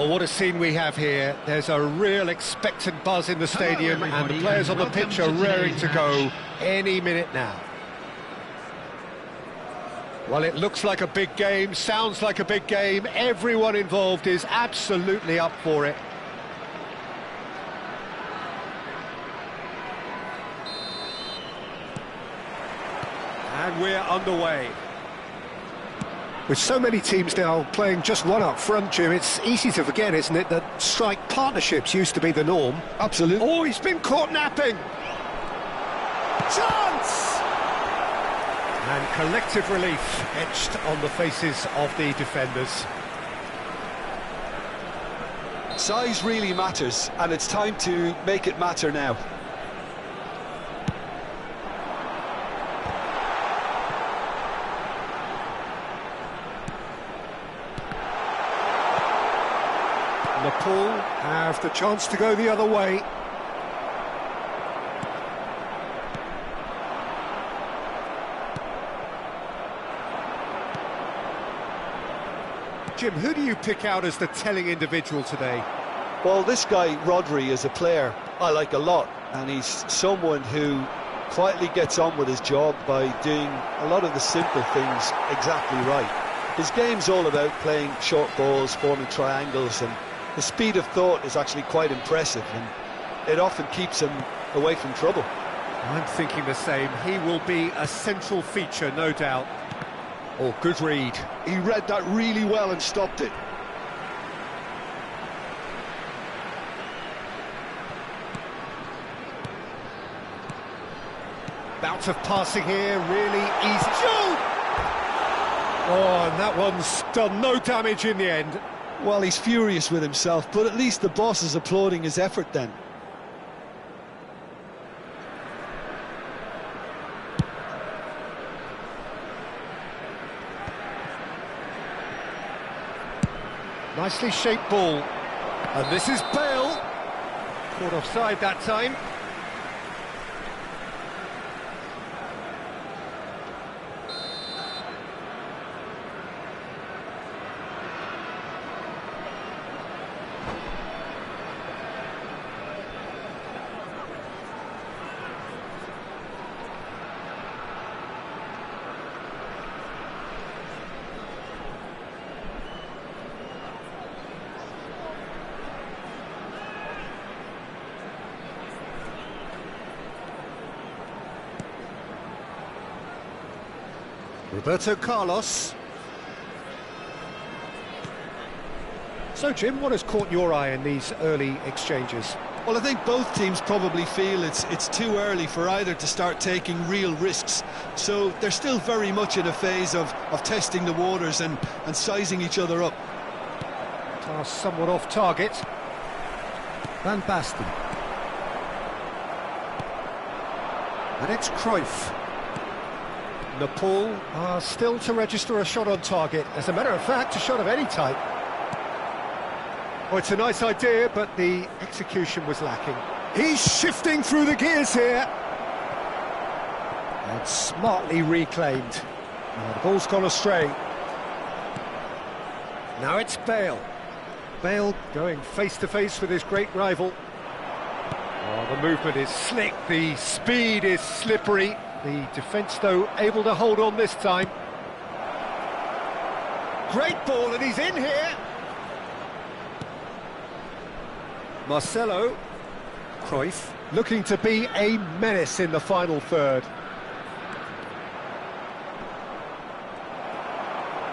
Well, what a scene we have here. There's a real expectant buzz in the stadium, and the players on the pitch are raring to go any minute now. Well, it looks like a big game, sounds like a big game. Everyone involved is absolutely up for it. And we're underway. With so many teams now playing just one up front, Jim, it's easy to forget, isn't it, that strike partnerships used to be the norm. Absolutely. Oh, he's been caught napping. Chance! And collective relief etched on the faces of the defenders. Size really matters, and it's time to make it matter now. Liverpool have the chance to go the other way. Jim, who do you pick out as the telling individual today? Well, this guy, Rodri, is a player I like a lot, and he's someone who quietly gets on with his job by doing a lot of the simple things exactly right. His game's all about playing short balls, forming triangles, and the speed of thought is actually quite impressive, and it often keeps him away from trouble. I'm thinking the same. He will be a central feature, no doubt. Oh, good read. He read that really well and stopped it. Bout of passing here, really easy. Shoot! Oh, and that one's done no damage in the end. Well, he's furious with himself, but at least the boss is applauding his effort then. Nicely shaped ball. And this is Bale. Caught offside that time. Roberto Carlos. So, Jim, what has caught your eye in these early exchanges? Well, I think both teams probably feel it's too early for either to start taking real risks. So they're still very much in a phase of testing the waters and sizing each other up. Pass somewhat off target. Van Basten. And it's Cruyff. Nepal are still to register a shot on target. As a matter of fact, a shot of any type. Oh, it's a nice idea, but the execution was lacking. He's shifting through the gears here. And smartly reclaimed. Now the ball's gone astray. Now it's Bale. Bale going face-to-face with his great rival. Oh, the movement is slick, the speed is slippery. The defence, though, able to hold on this time. Great ball, and he's in here. Marcelo. Cruyff. Looking to be a menace in the final third.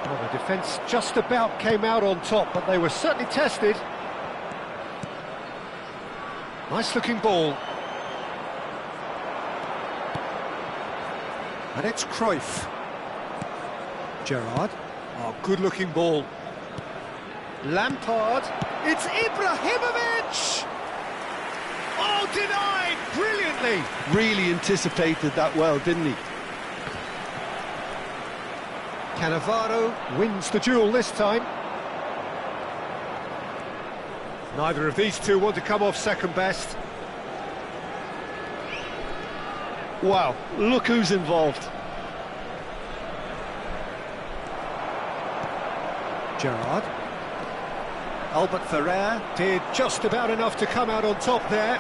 Well, the defence just about came out on top, but they were certainly tested. Nice-looking ball. And it's Cruyff. Gerrard. Oh, good-looking ball. Lampard. It's Ibrahimovic! Oh, denied! Brilliantly! Really anticipated that well, didn't he? Cannavaro wins the duel this time. Neither of these two want to come off second best. Wow, look who's involved. Gerrard. Albert Ferrer did just about enough to come out on top there.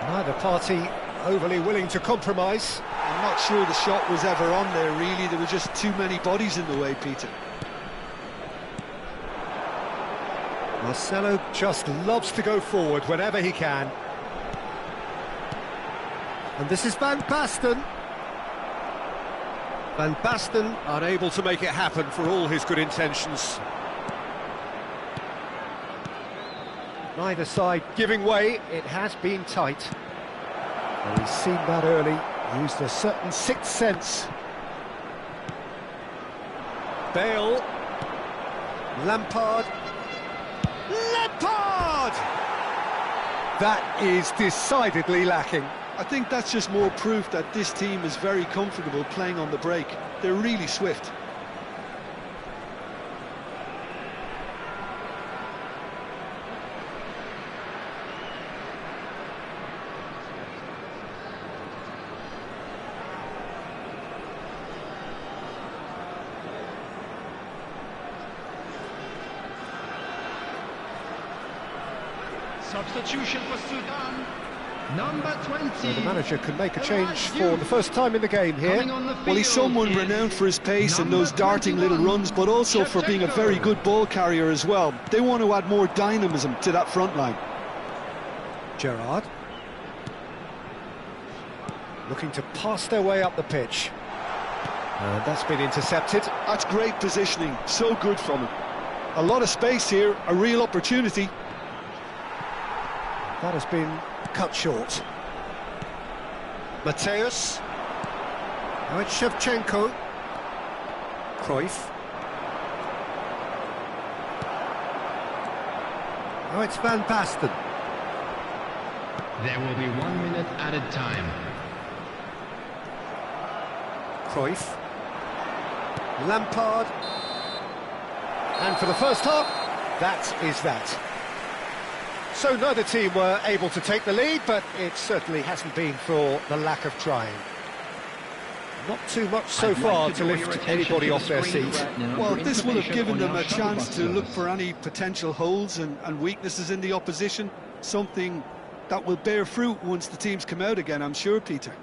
Neither party overly willing to compromise. I'm not sure the shot was ever on there, really. There were just too many bodies in the way, Peter. Marcelo just loves to go forward whenever he can. And this is Van Basten. Van Basten unable to make it happen for all his good intentions. Neither side giving way, it has been tight. And he's seen that early, used a certain sixth sense. Bale. Lampard. Lampard! That is decidedly lacking. I think that's just more proof that this team is very comfortable playing on the break. They're really swift. Substitution for Sudan, number 20. So the manager can make a change for the first time in the game here. Well, he's someone renowned for his pace and those darting little runs, but also for being a very good ball carrier as well. They want to add more dynamism to that front line. Gerrard. Looking to pass their way up the pitch. And that's been intercepted. That's great positioning, so good from him. A lot of space here, a real opportunity. That has been cut short. Mateus. Now it's Shevchenko. Cruyff. Now it's Van Basten. There will be 1 minute added time. Cruyff. Lampard. And for the first half, that is that. So neither team were able to take the lead, but it certainly hasn't been for the lack of trying. Not too much so far to lift anybody off their seat. Well, this will have given them a chance to look for any potential holes and weaknesses in the opposition, something that will bear fruit once the teams come out again, I'm sure, Peter.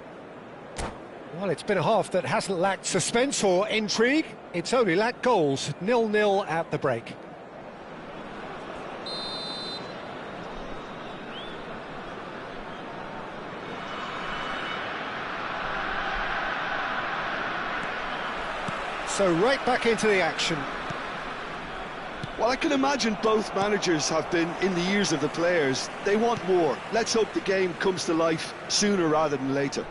Well, it's been a half that hasn't lacked suspense or intrigue. It's only lacked goals. 0-0 at the break. So right back into the action. Well, I can imagine both managers have been in the ears of the players. They want more. Let's hope the game comes to life sooner rather than later.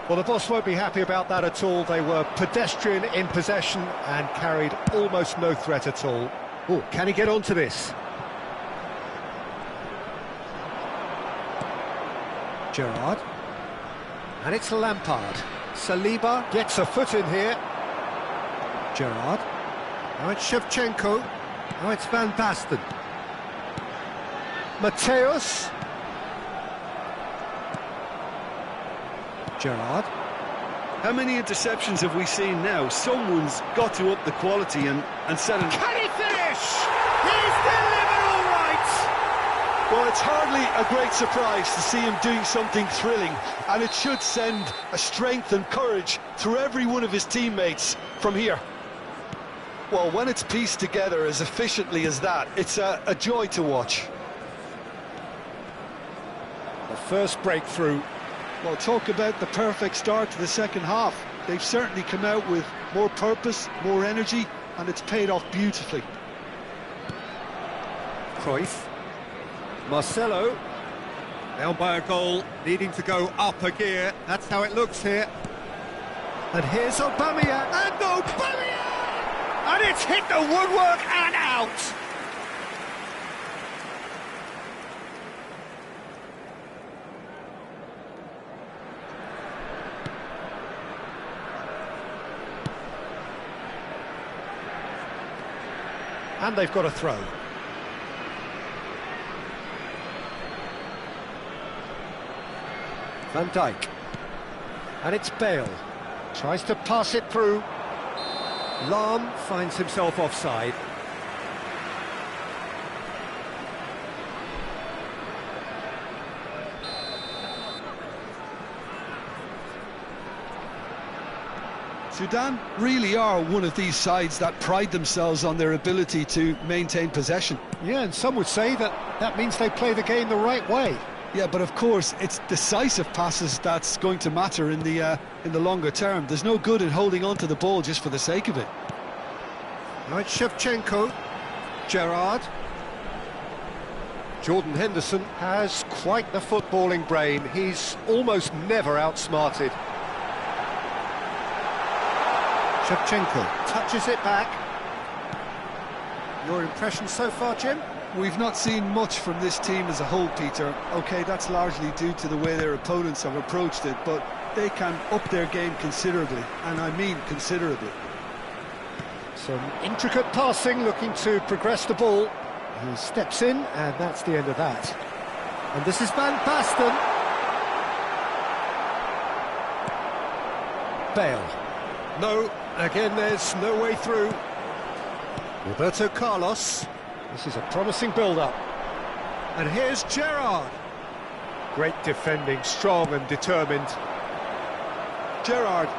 Well, the boss won't be happy about that at all. They were pedestrian in possession and carried almost no threat at all. Oh, can he get onto this? Gerrard. And it's Lampard. Saliba gets a foot in here. Gerrard. Now it's Shevchenko. Now it's Van Basten. Mateus. Gerrard. How many interceptions have we seen now? Someone's got to up the quality and set an... Can he finish? He's delivered all right! Well, it's hardly a great surprise to see him doing something thrilling, and it should send a strength and courage through every one of his teammates from here. Well, when it's pieced together as efficiently as that, it's a joy to watch. The first breakthrough. Well, talk about the perfect start to the second half. They've certainly come out with more purpose, more energy, and it's paid off beautifully. Cruyff. Marcelo. Down by a goal, needing to go up a gear. That's how it looks here. And here's Aubameyang. And Aubameyang! And it's hit the woodwork and out! And they've got a throw. Van Dijk. And it's Bale. Tries to pass it through. Lahm finds himself offside. Sudan really are one of these sides that pride themselves on their ability to maintain possession. Yeah, and some would say that means they play the game the right way. Yeah, but of course, it's decisive passes that's going to matter in the longer term. There's no good in holding on to the ball just for the sake of it. Now it's Shevchenko, Gerrard. Jordan Henderson has quite the footballing brain. He's almost never outsmarted. Shevchenko touches it back. Your impression so far, Jim? We've not seen much from this team as a whole, Peter. OK, that's largely due to the way their opponents have approached it, but they can up their game considerably, and I mean considerably. Some intricate passing, looking to progress the ball. He steps in, and that's the end of that. And this is Van Basten. Bale. No, again there's no way through. Roberto Carlos. This is a promising build-up. And here's Gerrard. Great defending, strong and determined. Gerrard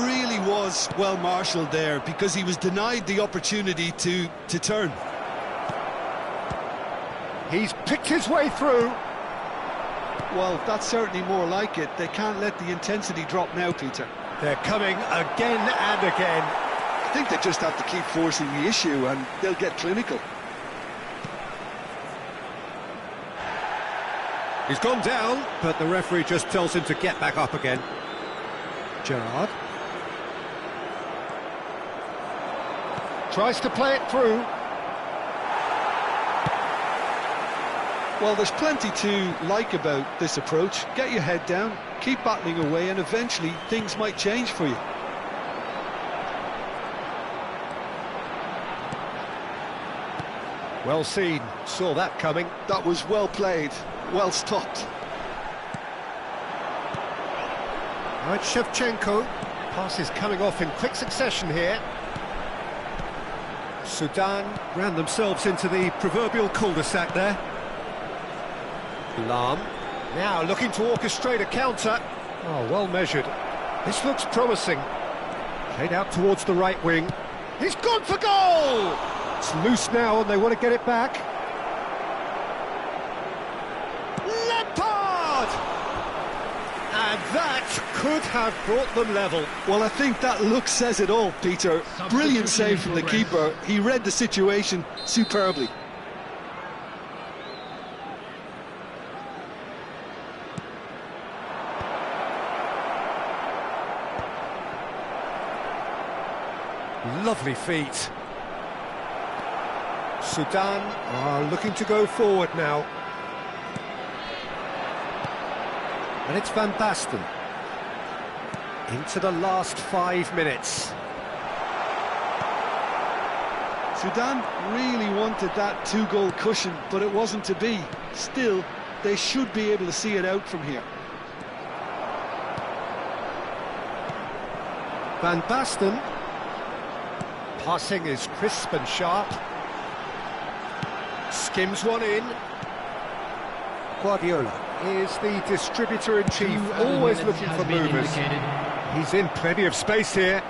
really was well marshalled there because he was denied the opportunity to turn. He's picked his way through. Well, that's certainly more like it. They can't let the intensity drop now, Peter. They're coming again and again. I think they just have to keep forcing the issue and they'll get clinical. He's gone down, but the referee just tells him to get back up again. Gerrard tries to play it through. Well, there's plenty to like about this approach. Get your head down, keep battling away, and eventually things might change for you. Well seen, saw that coming. That was well played, well stopped. Now it's Shevchenko. Passes coming off in quick succession here. Sudan ran themselves into the proverbial cul-de-sac there. Lahm, now looking to orchestrate a counter. Oh, well measured. This looks promising. Played out towards the right wing. He's gone for goal! It's loose now and they want to get it back. Lampard! And that could have brought them level. Well, I think that look says it all, Peter. Brilliant save from the keeper. He read the situation superbly. Lovely feet. Sudan are looking to go forward now. And it's Van Basten. Into the last 5 minutes. Sudan really wanted that two-goal cushion, but it wasn't to be. Still, they should be able to see it out from here. Van Basten. Passing is crisp and sharp. Skims one in. Guardiola is the distributor-in-chief, always looking for movers. He's in plenty of space here.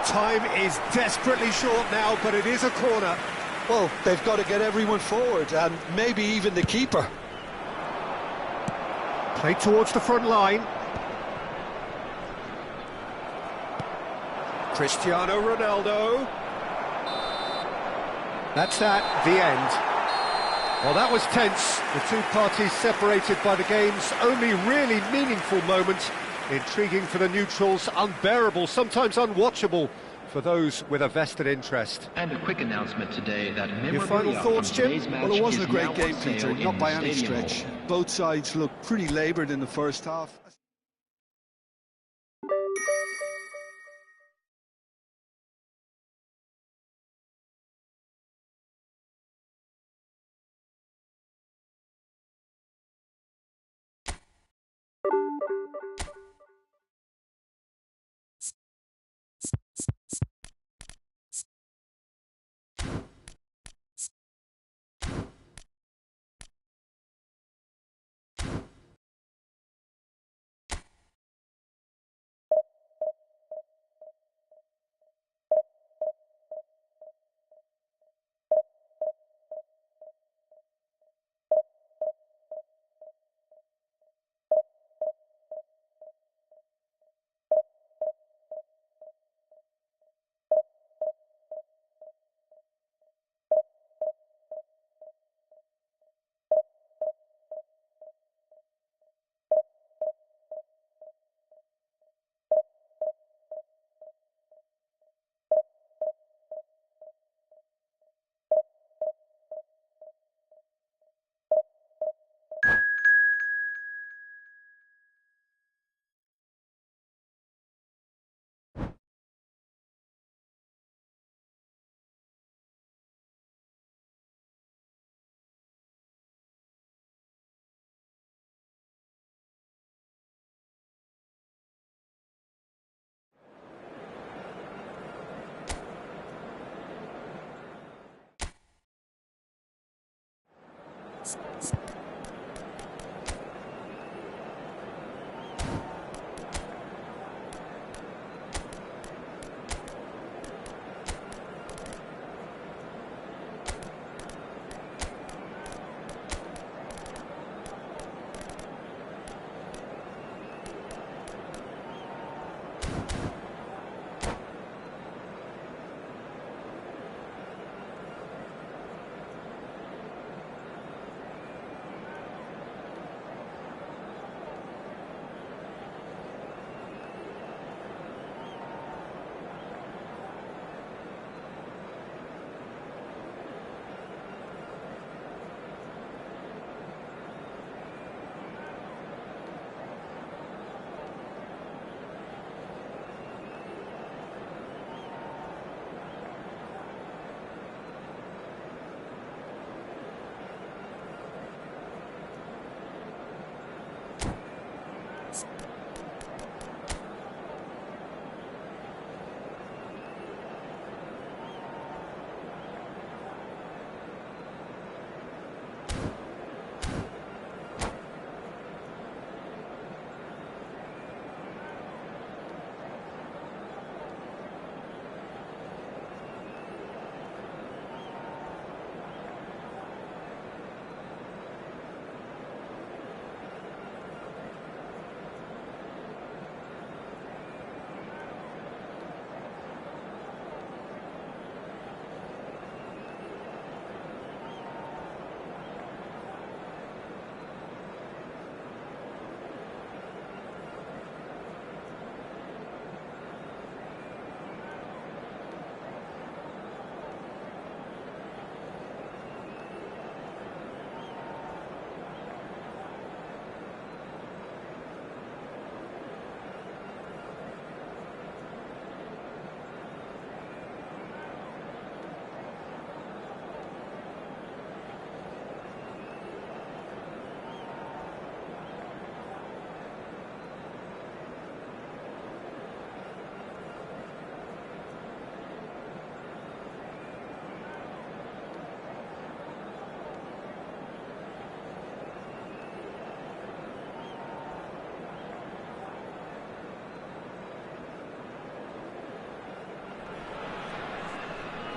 Time is desperately short now, but it is a corner. Well, they've got to get everyone forward, and maybe even the keeper. Played towards the front line. Cristiano Ronaldo. That's that, the end. Well, that was tense. The two parties separated by the game's only really meaningful moment. Intriguing for the neutrals, unbearable, sometimes unwatchable for those with a vested interest. And a quick announcement today that your final thoughts, Jim? Well, it wasn't a great game, Peter, not by any stretch. Both sides looked pretty laboured in the first half.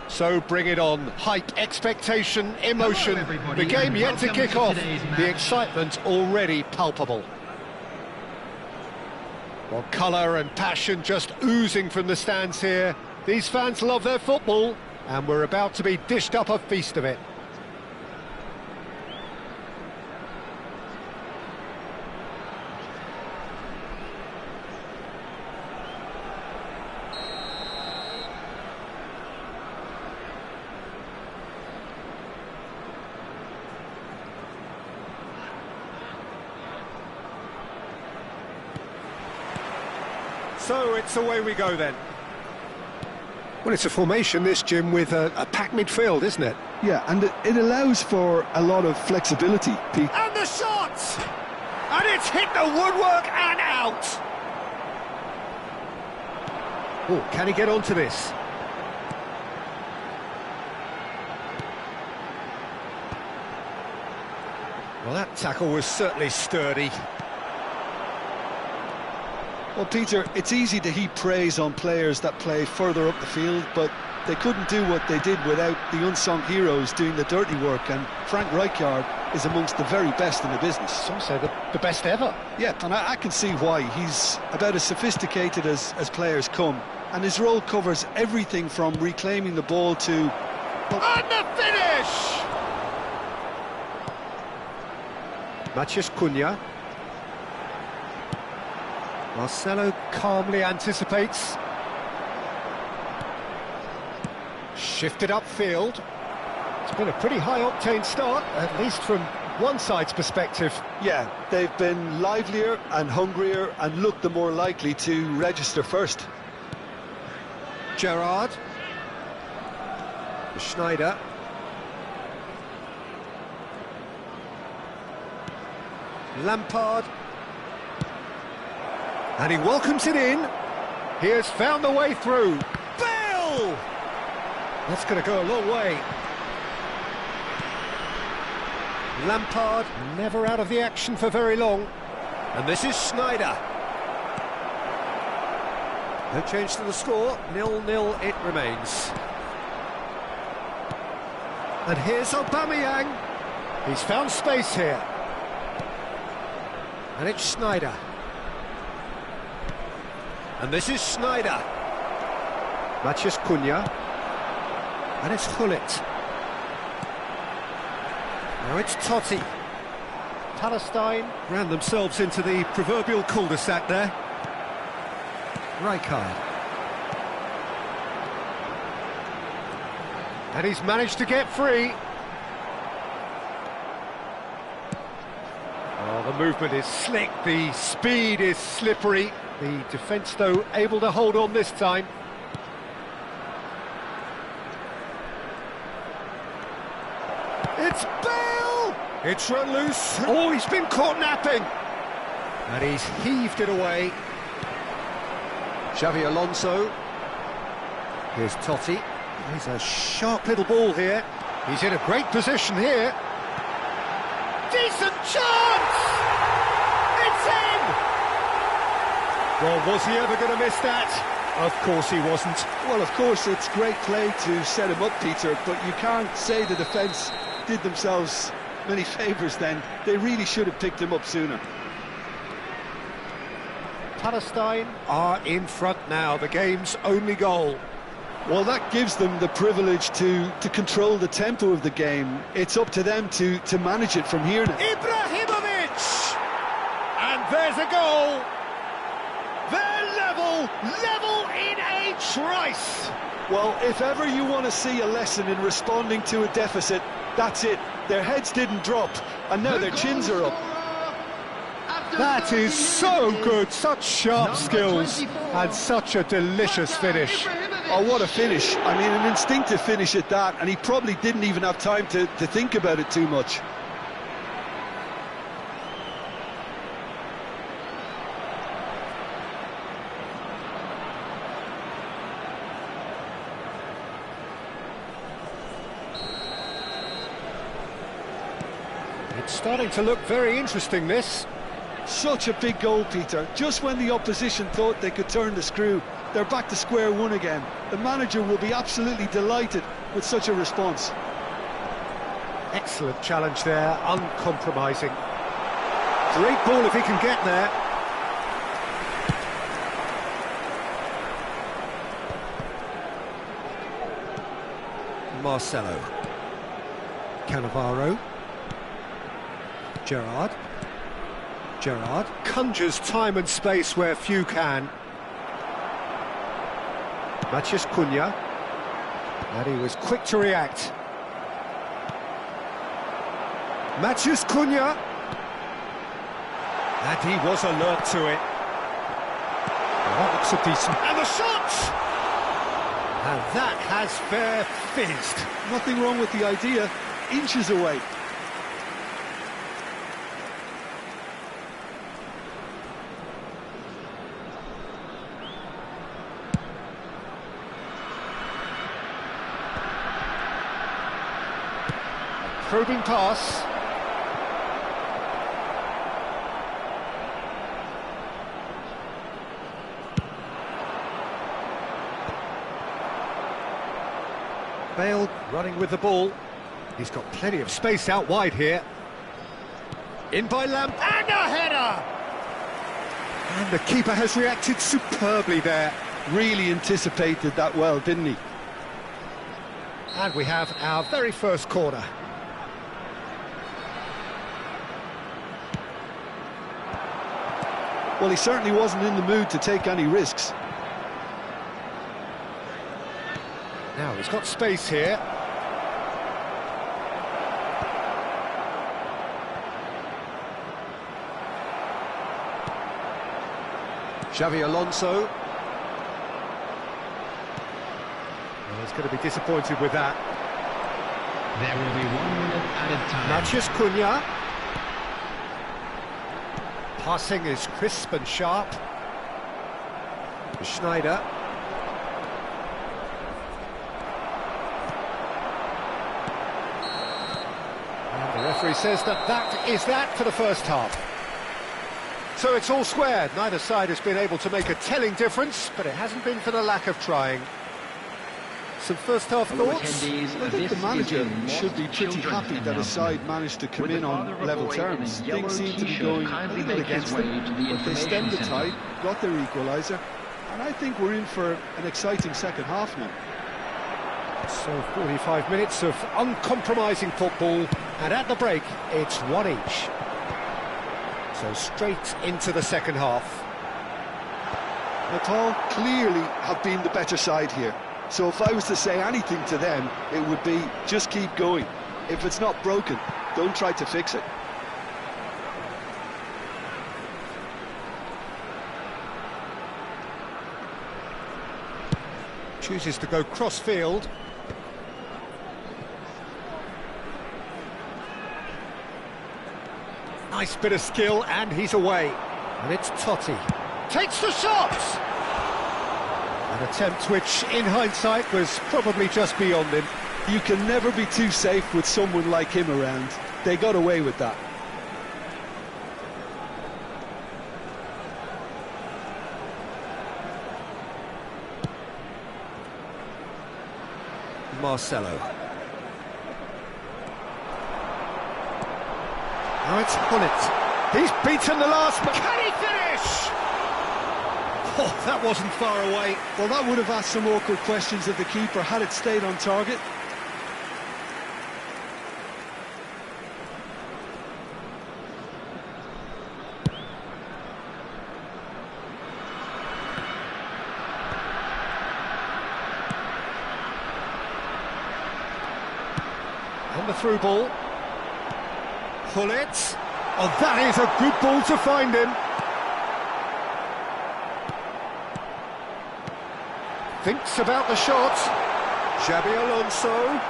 So bring it on. Hype, expectation, emotion. The game yet to kick off. The excitement already palpable. Well, colour and passion just oozing from the stands here. These fans love their football, and we're about to be dished up a feast of it. So it's away we go then. Well, it's a formation, this, Jim, with a packed midfield, isn't it? Yeah, and it allows for a lot of flexibility, Pete. And the shot! And it's hit the woodwork and out! Oh, can he get onto this? Well, that tackle was certainly sturdy. Well, Peter, it's easy to heap praise on players that play further up the field, but they couldn't do what they did without the unsung heroes doing the dirty work, and Frank Rijkaard is amongst the very best in the business. Some say the best ever. Yeah, and I can see why. He's about as sophisticated as players come, and his role covers everything from reclaiming the ball to... And the finish! Matheus Cunha. Marcelo calmly anticipates. Shifted upfield. It's been a pretty high-octane start, at least from one side's perspective. Yeah, they've been livelier and hungrier and looked the more likely to register first. Gerrard. Schneider. Lampard. And he welcomes it in. He has found the way through. Bale! That's going to go a long way. Lampard never out of the action for very long. And this is Sneijder. No change to the score, 0-0 it remains. And here's Aubameyang. He's found space here. And it's Sneijder. And this is Sneijder. Matheus Cunha. And it's Gullit. Now it's Totti. Palestine ran themselves into the proverbial cul-de-sac there. Rijkaard. And he's managed to get free. Oh, the movement is slick, the speed is slippery. The defence, though, able to hold on this time. It's Bale! It's run loose. Oh, he's been caught napping. And he's heaved it away. Xavi Alonso. Here's Totti. He's a sharp little ball here. He's in a great position here. Decent chance! It's in! Well, was he ever going to miss that? Of course he wasn't. Well, of course, it's great play to set him up, Peter, but you can't say the defence did themselves many favours then. They really should have picked him up sooner. Palestine are in front now, the game's only goal. Well, that gives them the privilege to control the tempo of the game. It's up to them to manage it from here now. Ibrahimovic! And there's a goal! They're level in a trice! Well, if ever you want to see a lesson in responding to a deficit, that's it. Their heads didn't drop, and now their chins are up. That is so good, such sharp skills, and such a delicious finish. Oh, what a finish. I mean, an instinctive finish at that, and he probably didn't even have time to think about it too much. It's starting to look very interesting, this. Such a big goal, Peter. Just when the opposition thought they could turn the screw, they're back to square one again. The manager will be absolutely delighted with such a response. Excellent challenge there, uncompromising. Great ball if he can get there. Marcelo. Cannavaro. Gerrard conjures time and space where few can. Matheus Cunha. And he was quick to react. Matheus Cunha. And he was alert to it. Well, that looks a decent... And the shot! And that has fair fizzed. Nothing wrong with the idea. Inches away. Probing pass. Bale running with the ball. He's got plenty of space out wide here. In by Lamp, and a header! And the keeper has reacted superbly there. Really anticipated that well, didn't he? And we have our very first corner. Well, he certainly wasn't in the mood to take any risks. Now, he's got space here. Xavi Alonso. Well, he's going to be disappointed with that. There will be 1 minute added time. Matheus Cunha. Passing is crisp and sharp. Sneijder. And the referee says that that is that for the first half. So it's all squared. Neither side has been able to make a telling difference, but it hasn't been for the lack of trying. Some first half thoughts? I think the manager should be pretty happy that his side managed to come in on level terms. Things seem to be going a little against them, but they stemmed the tide, got their equaliser, and I think we're in for an exciting second half now. So 45 minutes of uncompromising football, and at the break, it's one each. So straight into the second half. Natal clearly have been the better side here. So if I was to say anything to them, it would be just keep going. If it's not broken, don't try to fix it. Chooses to go cross-field. Nice bit of skill, and he's away. And it's Totti. Takes the shot! An attempt which, in hindsight, was probably just beyond him. You can never be too safe with someone like him around. They got away with that. Marcelo. Now it's Hullet. He's beaten the last, but can he finish? Oh, that wasn't far away. Well, that would have asked some awkward questions of the keeper had it stayed on target. And the through ball. Hullet. Oh, that is a good ball to find him. Thinks about the shot. Xabi Alonso.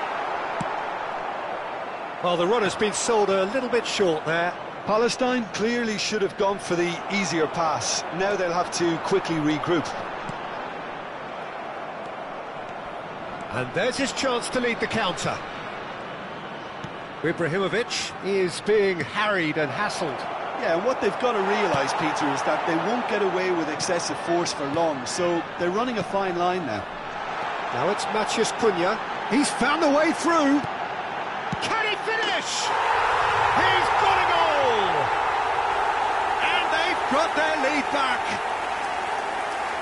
Well, the run has been sold a little bit short there. Palestine clearly should have gone for the easier pass. Now they'll have to quickly regroup. And there's his chance to lead the counter. Ibrahimovic is being harried and hassled. Yeah, and what they've got to realise, Peter, is that they won't get away with excessive force for long, so they're running a fine line now. Now it's Matheus Cunha. He's found a way through. Can he finish? He's got a goal! And they've got their lead back.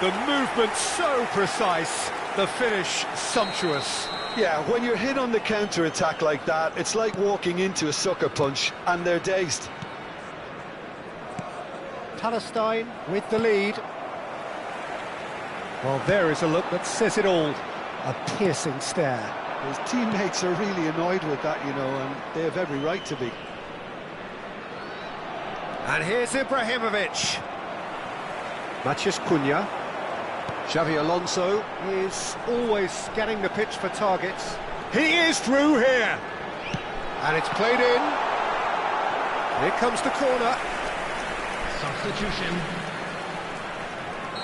The movement so precise, the finish sumptuous. Yeah, when you're hit on the counter-attack like that, it's like walking into a sucker punch, and they're dazed. Palestine with the lead. Well, there is a look that says it all. A piercing stare. His teammates are really annoyed with that, you know, and they have every right to be. And here's Ibrahimovic. Matheus Cunha. Xabi Alonso is always scanning the pitch for targets. He is through here. And it's played in. Here comes the corner. Substitution.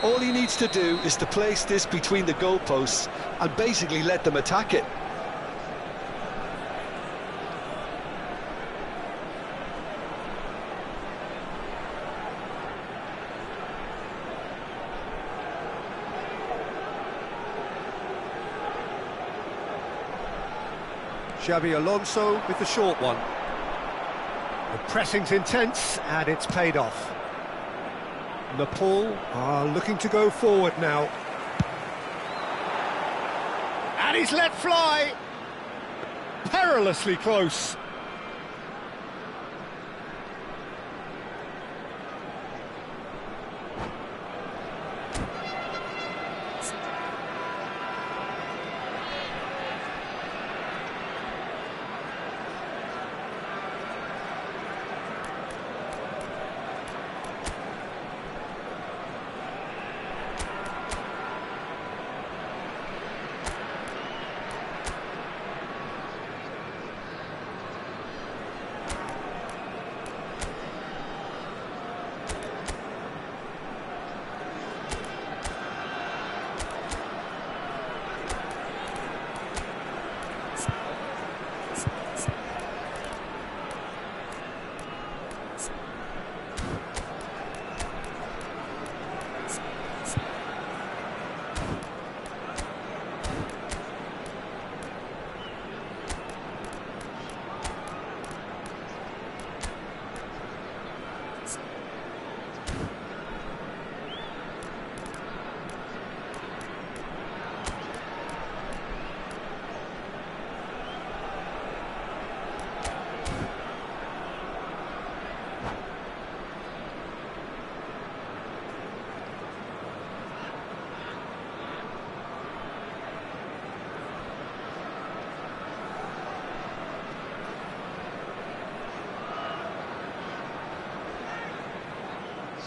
All he needs to do is to place this between the goalposts and basically let them attack it. Xabi Alonso with the short one. The pressing's intense and it's paid off. Nepal are looking to go forward now. And he's let fly. Perilously close.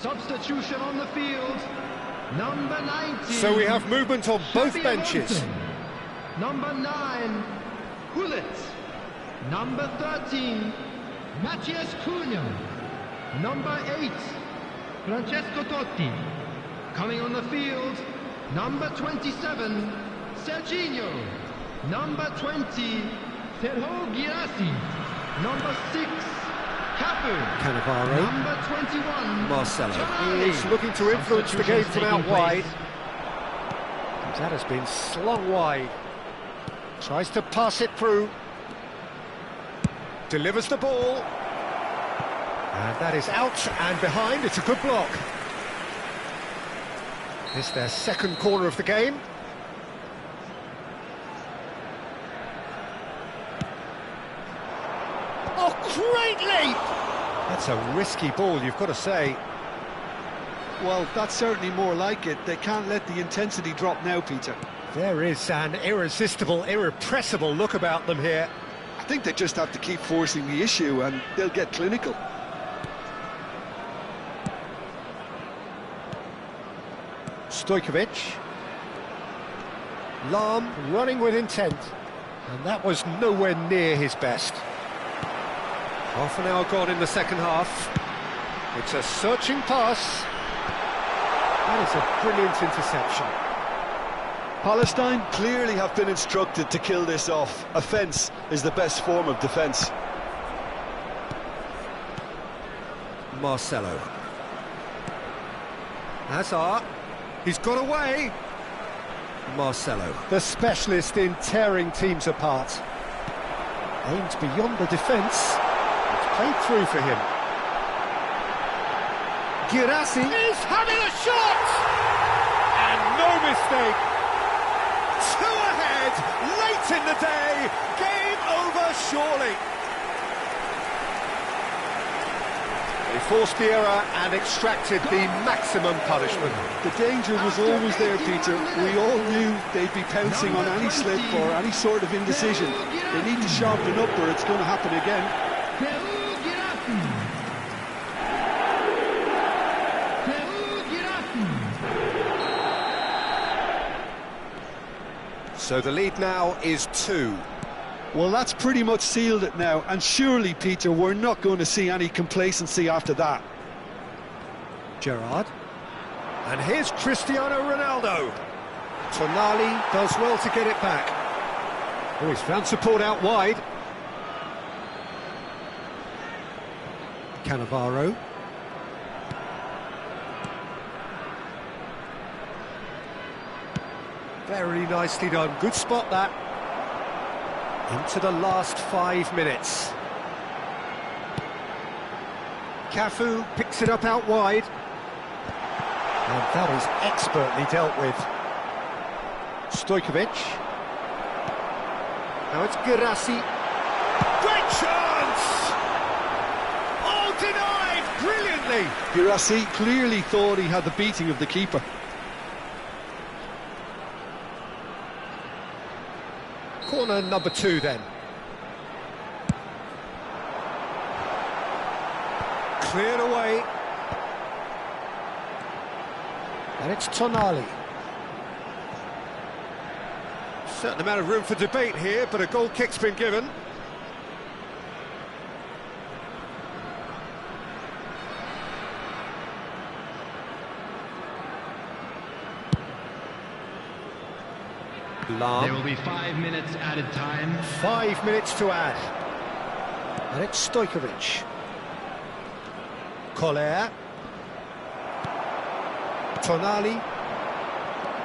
Substitution on the field. Number 19. So we have movement on both Xabi benches. Alonso. Number 9, Hullet. Number 13, Matthias Cunha. Number 8, Francesco Totti. Coming on the field, number 27, Serginho. Number 20, Sergio Guirassy. Number 6, Cafu. Cannavaro. Number 21, Marcelo. Tonali. He's looking to influence the game from out wide. Place. That has been slung wide. Tries to pass it through. Delivers the ball. And that is out and behind. It's a good block. It's their second corner of the game. Oh, great leap! That's a risky ball, you've got to say. Well, that's certainly more like it. They can't let the intensity drop now, Peter. There is an irresistible, irrepressible look about them here. I think they just have to keep forcing the issue and they'll get clinical. Stojkovic. Lahm running with intent. And that was nowhere near his best. Half an hour gone in the second half. It's a searching pass. That is a brilliant interception. Palestine clearly have been instructed to kill this off. Offence is the best form of defence. Marcelo. Hazard. He's got away. Marcelo. The specialist in tearing teams apart. Aimed beyond the defence. It's played through for him. Guirassy is having a shot! And no mistake. 2 ahead, late in the day. Game over, surely. They forced the error and extracted the maximum punishment. The danger was always there, Peter. We all knew they'd be pouncing on any slip or any sort of indecision. They need to sharpen up or it's going to happen again. So the lead now is 2. Well, that's pretty much sealed it now. And surely, Peter, we're not going to see any complacency after that. Gerrard. And here's Cristiano Ronaldo. Tonali does well to get it back. Oh, he's found support out wide. Cannavaro. Very nicely done. Good spot, that. Into the last 5 minutes. Cafu picks it up out wide. And that is expertly dealt with. Stojkovic. Now it's Guirassy. Great chance! Oh, denied brilliantly! Guirassy clearly thought he had the beating of the keeper. Corner number 2 then. Cleared away. And it's Tonali. Certain amount of room for debate here, but a goal kick's been given. There will be 5 minutes added time. 5 minutes to add. And it's Stojkovic. Koller. Tonali.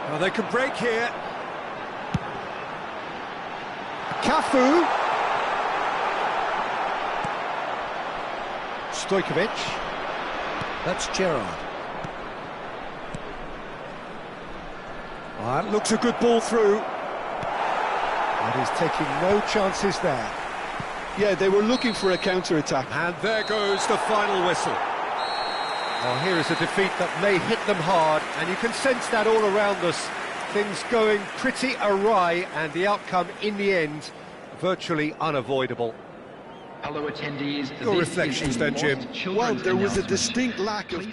Well, they can break here. Cafu. Stojkovic. That's Gerrard. That looks a good ball through. And he's taking no chances there. Yeah, they were looking for a counter-attack. And there goes the final whistle. Well, here is a defeat that may hit them hard, and you can sense that all around us. Things going pretty awry, and the outcome in the end virtually unavoidable. Hello attendees. Your reflections then, Jim. Well, there was a distinct lack of...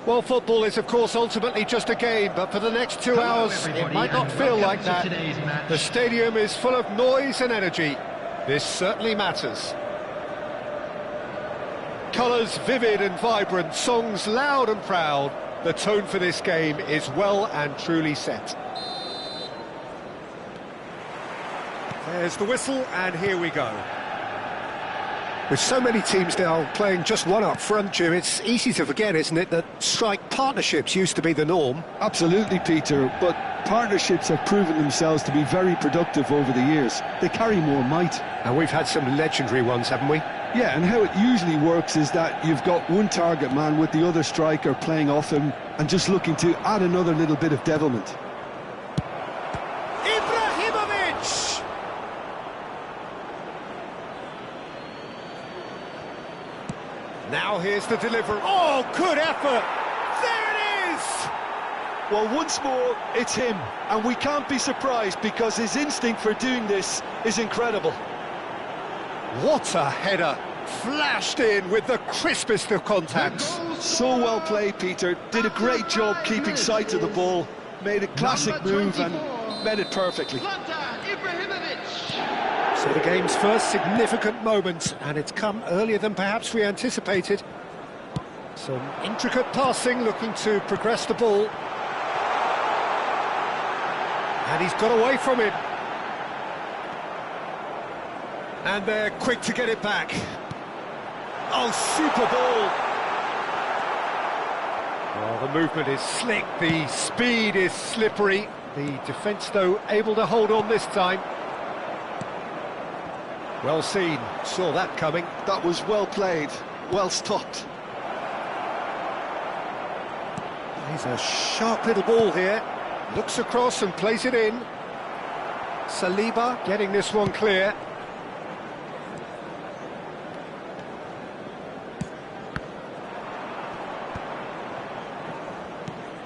Well, football is, of course, ultimately just a game, but for the next 2 hours, it might not feel like that. The stadium is full of noise and energy. This certainly matters. Colours vivid and vibrant, songs loud and proud. The tone for this game is well and truly set. There's the whistle, and here we go. With so many teams now playing just one up front, Jim, it's easy to forget, isn't it, that strike partnerships used to be the norm. Absolutely, Peter, but partnerships have proven themselves to be very productive over the years. They carry more might. And we've had some legendary ones, haven't we? Yeah, and how it usually works is that you've got one target man with the other striker playing off him and just looking to add another little bit of devilment. Now here's the delivery. Oh, good effort! There it is! Well, once more, it's him, and we can't be surprised because his instinct for doing this is incredible. What a header! Flashed in with the crispest of contacts. So well played, Peter. Did a great job keeping sight of the ball. Made a classic move and met it perfectly. So the game's first significant moment, and it's come earlier than perhaps we anticipated. Some intricate passing, looking to progress the ball. And he's got away from it. And they're quick to get it back. Oh, super ball! Oh, the movement is slick, the speed is slippery. The defence, though, able to hold on this time. Well seen, saw that coming. That was well played, well stopped. He's a sharp little ball here. Looks across and plays it in. Saliba getting this one clear.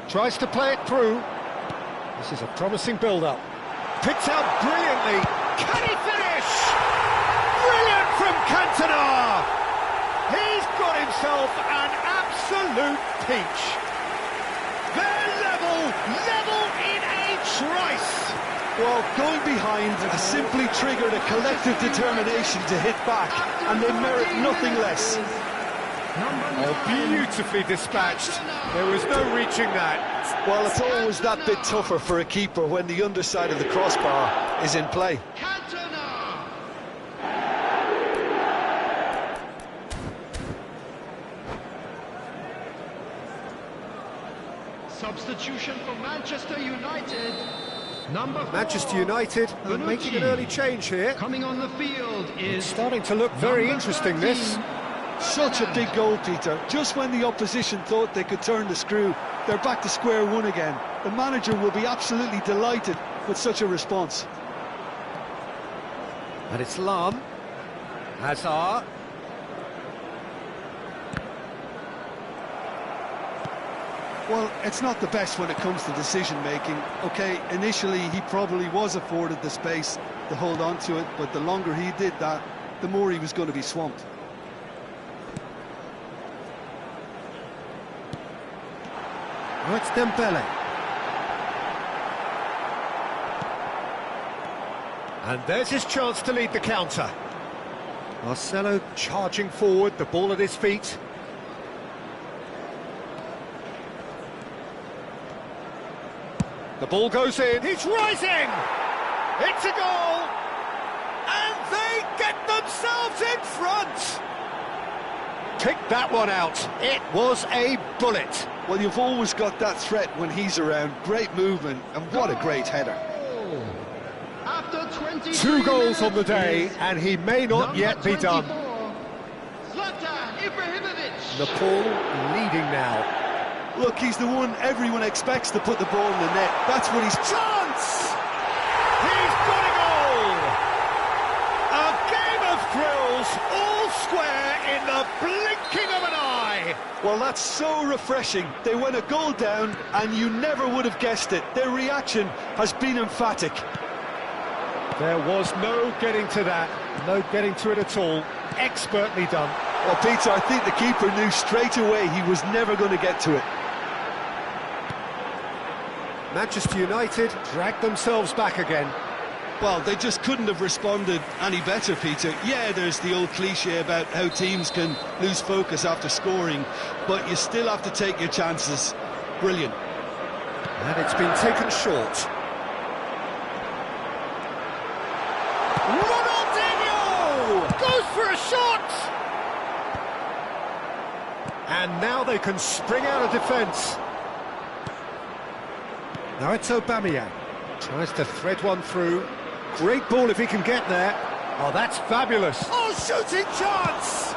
Tries to play it through. This is a promising build-up. Picked out brilliantly. Can he finish? Brilliant from Cantona! He's got himself an absolute peach. They're level in a trice. Well, going behind has simply triggered a collective determination to hit back, and they merit nothing less. Oh, beautifully dispatched. There was no reaching that. Well, it's always that bit tougher for a keeper when the underside of the crossbar is in play. Substitution for Manchester United. Manchester United are making an early change here. Coming on the field is starting to look very interesting, this. Such a big goal, Peter. Just when the opposition thought they could turn the screw, they're back to square one again. The manager will be absolutely delighted with such a response. And it's Lam. Hazard. Well, it's not the best when it comes to decision-making. OK, initially he probably was afforded the space to hold on to it, but the longer he did that, the more he was going to be swamped. Oh, it's Dembele. And there's his chance to lead the counter. Marcelo charging forward, the ball at his feet. The ball goes in, he's rising! It's a goal! And they get themselves in front! Pick that one out, it was a bullet. Well, you've always got that threat when he's around. Great movement, and what a great header. after 2 goals on the day, and he may not yet be done. Nepal leading now. Look, he's the one everyone expects to put the ball in the net. That's what he's... Chance! He's got a goal! A game of thrills, all square in the blinking of an eye. Well, that's so refreshing. They went a goal down, and you never would have guessed it. Their reaction has been emphatic. There was no getting to that, no getting to it at all. Expertly done. Well, Peter, I think the keeper knew straight away he was never going to get to it. Manchester United dragged themselves back again. Well, they just couldn't have responded any better, Peter. Yeah, there's the old cliche about how teams can lose focus after scoring, but you still have to take your chances. Brilliant. And it's been taken short. Ronaldinho goes for a shot! And now they can spring out of defence. Now it's Aubameyang. Tries to thread one through. Great ball if he can get there. Oh, that's fabulous. Oh, shooting chance!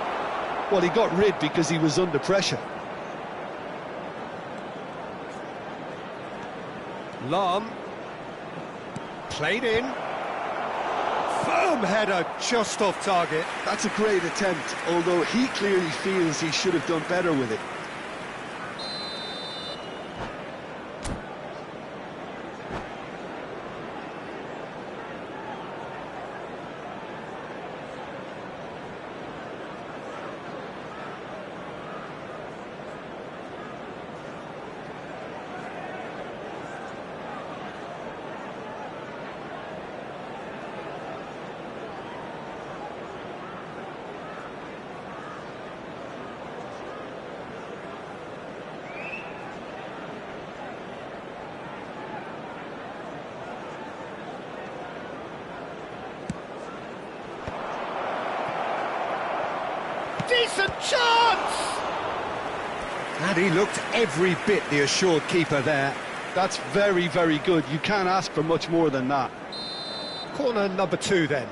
Well, he got rid because he was under pressure. Lam. Played in. Firm header just off target. That's a great attempt, although he clearly feels he should have done better with it. Decent chance! And he looked every bit the assured keeper there. That's very, very good. You can't ask for much more than that. Corner number 2 then.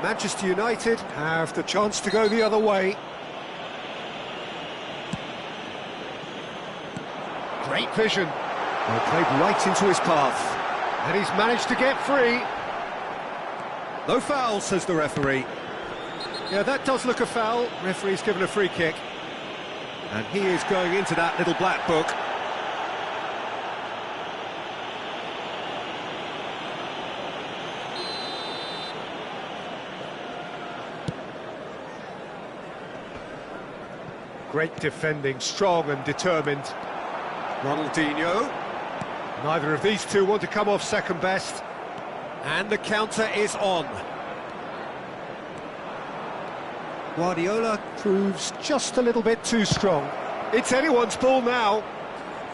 Manchester United have the chance to go the other way. Great vision. Well, played right into his path. And he's managed to get free. No foul, says the referee. Yeah, that does look a foul. Referee's given a free kick. And he is going into that little black book. Great defending, strong and determined. Ronaldinho. Neither of these two want to come off second best. And the counter is on. Guardiola proves just a little bit too strong. It's anyone's ball now.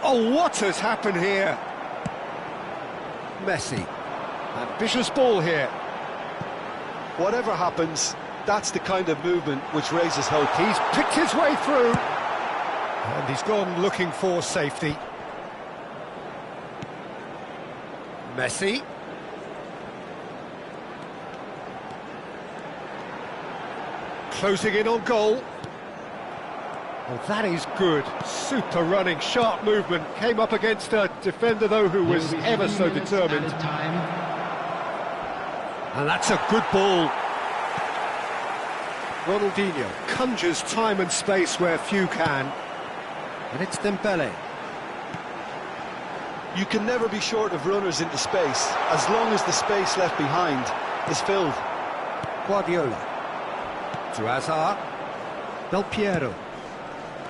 Oh, what has happened here? Messi. Ambitious ball here. Whatever happens, that's the kind of movement which raises hope. He's picked his way through. And he's gone looking for safety. Messi. Closing in on goal. Well, that is good. Super running, sharp movement. Came up against a defender, though, who was ever so determined. And that's a good ball. Ronaldinho conjures time and space where few can. And it's Dembele. You can never be short of runners into space, as long as the space left behind is filled. Guardiola. To Hazard. Del Piero.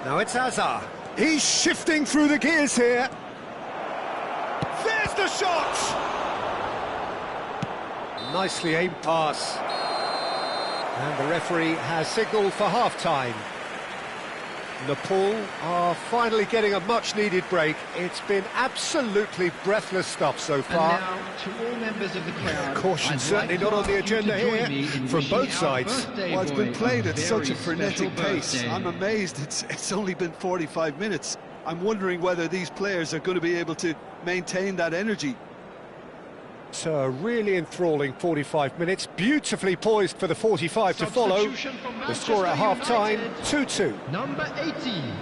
Now it's Hazard. He's shifting through the gears here. There's the shot! Nicely aimed pass. And the referee has signalled for half-time. Nepal are finally getting a much-needed break. It's been absolutely breathless stuff so far. And now, to all members of the crowd, Caution certainly not on the agenda here from both sides. Well, it's been played at such a frenetic pace. I'm amazed it's only been 45 minutes. I'm wondering whether these players are going to be able to maintain that energy. It's a really enthralling 45 minutes, beautifully poised for the 45 to follow. The score at half-time, 2-2. Number 18,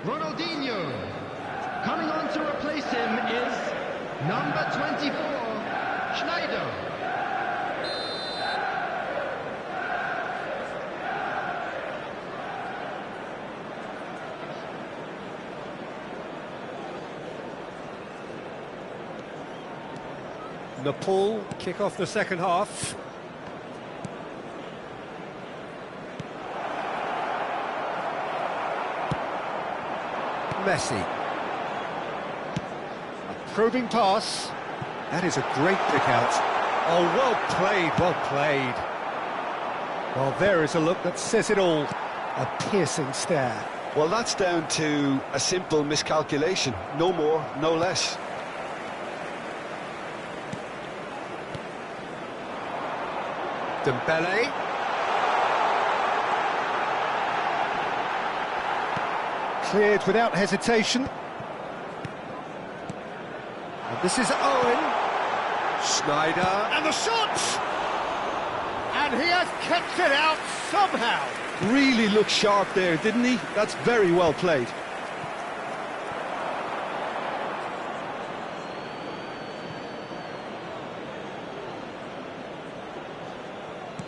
Ronaldinho. Coming on to replace him is number 24, Schneider. Nepal kick off the second half. Messi. A probing pass. That is a great pick out. Oh, well played, well played. Well, there is a look that says it all. A piercing stare. Well, that's down to a simple miscalculation. No more, no less. Dembele. Cleared without hesitation. And this is Owen. Schneider. And the shot! And he has kept it out somehow. Really looked sharp there, didn't he? That's very well played.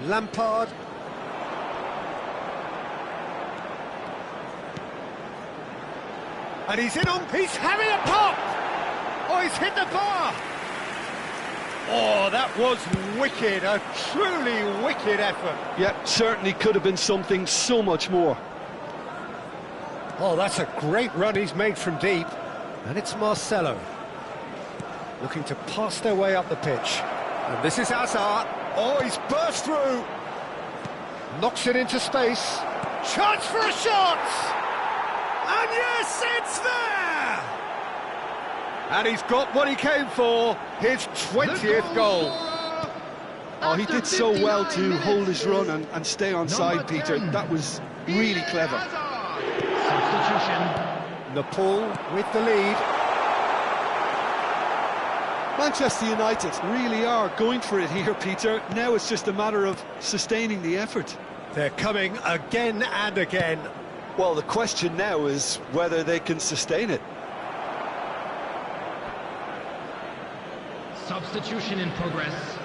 Lampard. And he's in on... He's having a pop! Oh, he's hit the bar! Oh, that was wicked, a truly wicked effort. Yeah, certainly could have been something so much more. Oh, that's a great run he's made from deep. And it's Marcelo. Looking to pass their way up the pitch. And this is Hazard. Oh, he's burst through. Knocks it into space. Chance for a shot! And yes, it's there! And he's got what he came for, his 20th goal. Oh, he did so well to hold his run and stay on side, Peter. That was really clever. Substitution. Nepal with the lead. Manchester United really are going for it here, Peter. Now it's just a matter of sustaining the effort. They're coming again and again. Well, the question now is whether they can sustain it. Substitution in progress.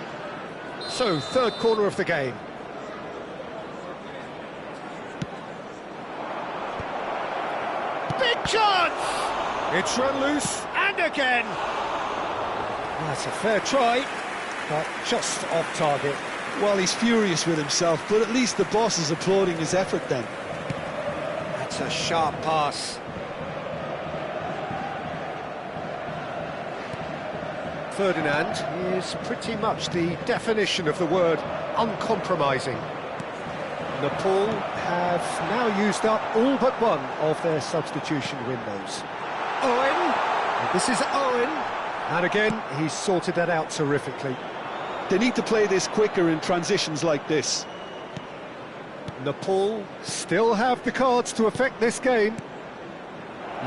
So, third corner of the game. Big chance! It's run loose, and again! That's a fair try, but just off target. Well, he's furious with himself, but at least the boss is applauding his effort then. That's a sharp pass. Ferdinand is pretty much the definition of the word uncompromising. Nepal have now used up all but one of their substitution windows. Owen! This is Owen. And again, he's sorted that out terrifically. They need to play this quicker in transitions like this. Nepal still have the cards to affect this game.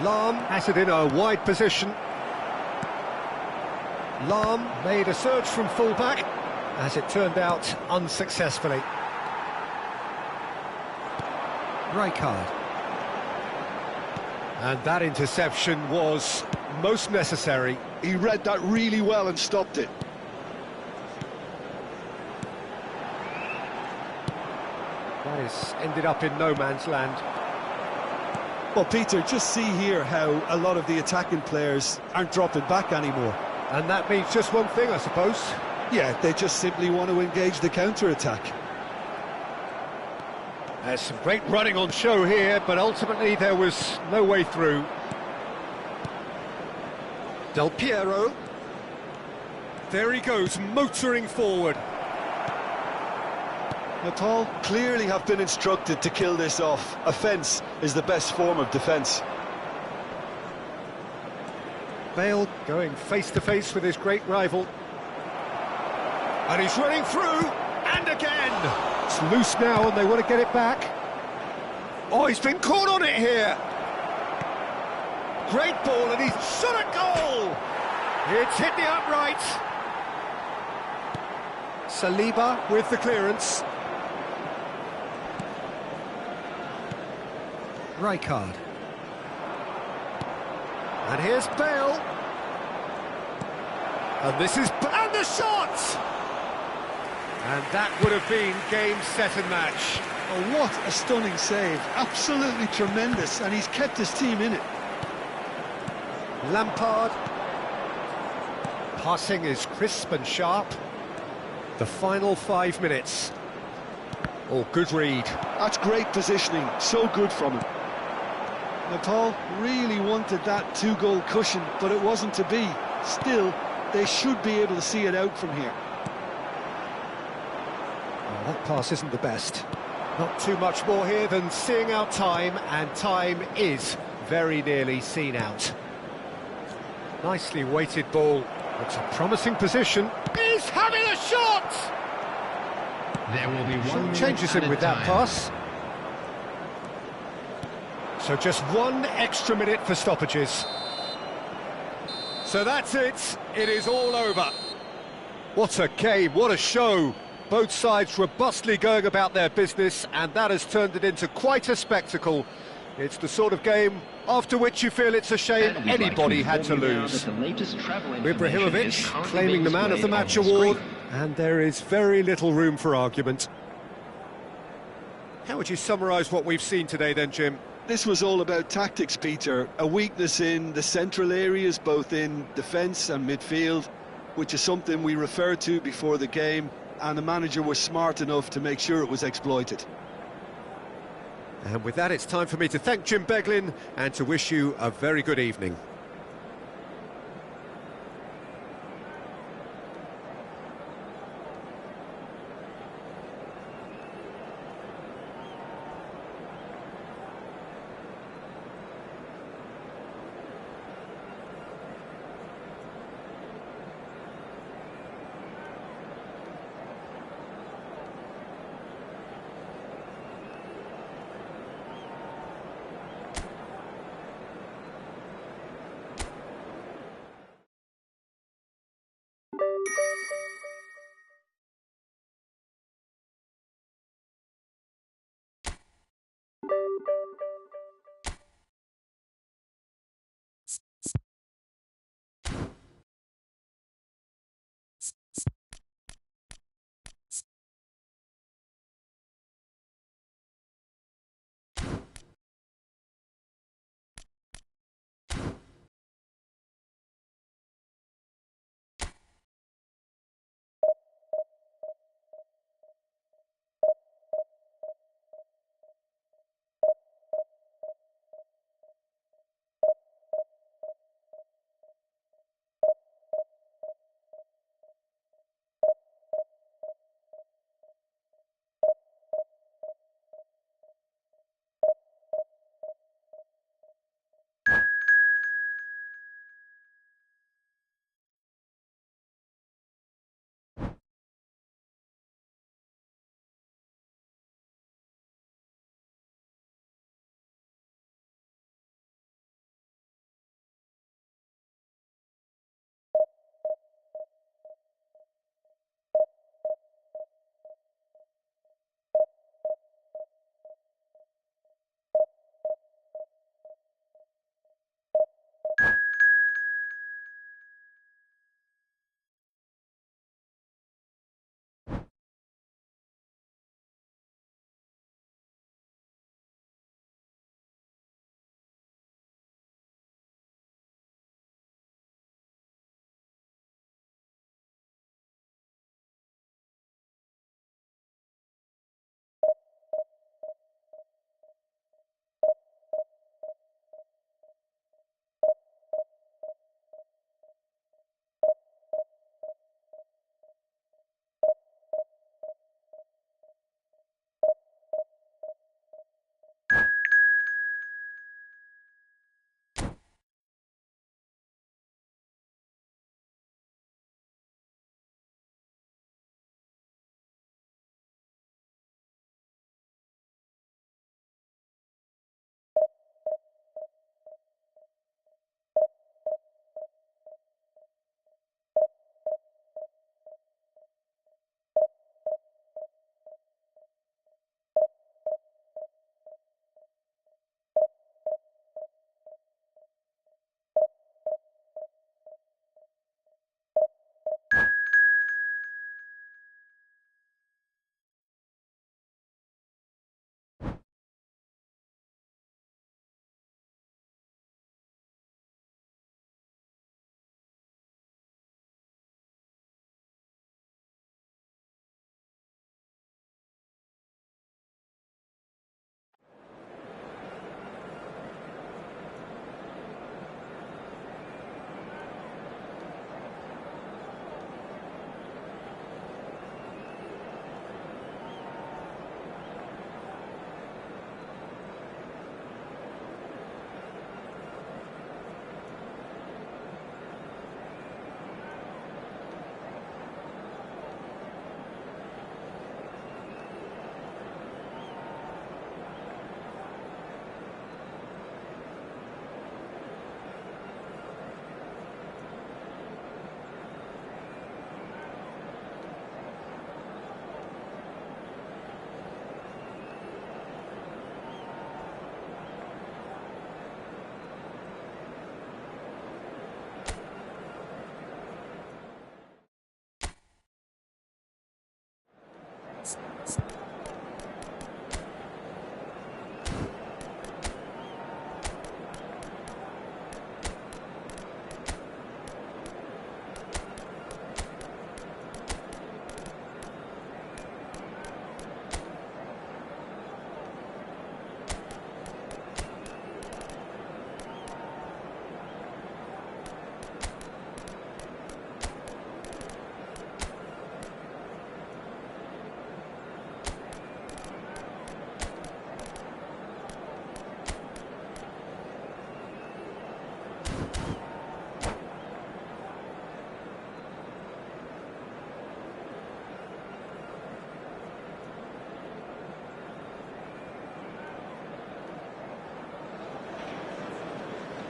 Lam has it in a wide position. Lam made a surge from fullback, as it turned out unsuccessfully. Rijkaard. And that interception was most necessary. He read that really well and stopped it. That has ended up in no man's land. Well, Peter, just see here how a lot of the attacking players aren't dropping back anymore. And that means just one thing, I suppose. Yeah, they just simply want to engage the counter-attack. There's some great running on show here, but ultimately there was no way through. Del Piero. There he goes, motoring forward. Nepal clearly have been instructed to kill this off. Offence is the best form of defence. Bale going face-to-face with his great rival. And he's running through, and again! It's loose now, and they want to get it back. Oh, he's been caught on it here! Great ball, and he's shot a goal! It's hit the upright. Saliba with the clearance. Rijkaard. And here's Bale. And this is... and the shot! And that would have been game, set and match. Oh, what a stunning save. Absolutely tremendous, and he's kept his team in it. Lampard. Passing is crisp and sharp. The final 5 minutes. Oh, good read. That's great positioning, so good from him. Nepal really wanted that two-goal cushion, but it wasn't to be. Still, they should be able to see it out from here. Oh, that pass isn't the best. Not too much more here than seeing out time, and time is very nearly seen out. Nicely weighted ball. It's a promising position. He's having a shot! There will be one Changes him with that pass. So just 1 extra minute for stoppages. So that's it. It is all over. What a game, what a show. Both sides robustly going about their business, and that has turned it into quite a spectacle. It's the sort of game after which you feel it's a shame anybody had to lose. Ibrahimovic claiming the Man of the Match award, and there is very little room for argument. How would you summarise what we've seen today then, Jim? This was all about tactics, Peter. A weakness in the central areas, both in defence and midfield, which is something we referred to before the game, and the manager was smart enough to make sure it was exploited. And with that, it's time for me to thank Jim Beglin and to wish you a very good evening.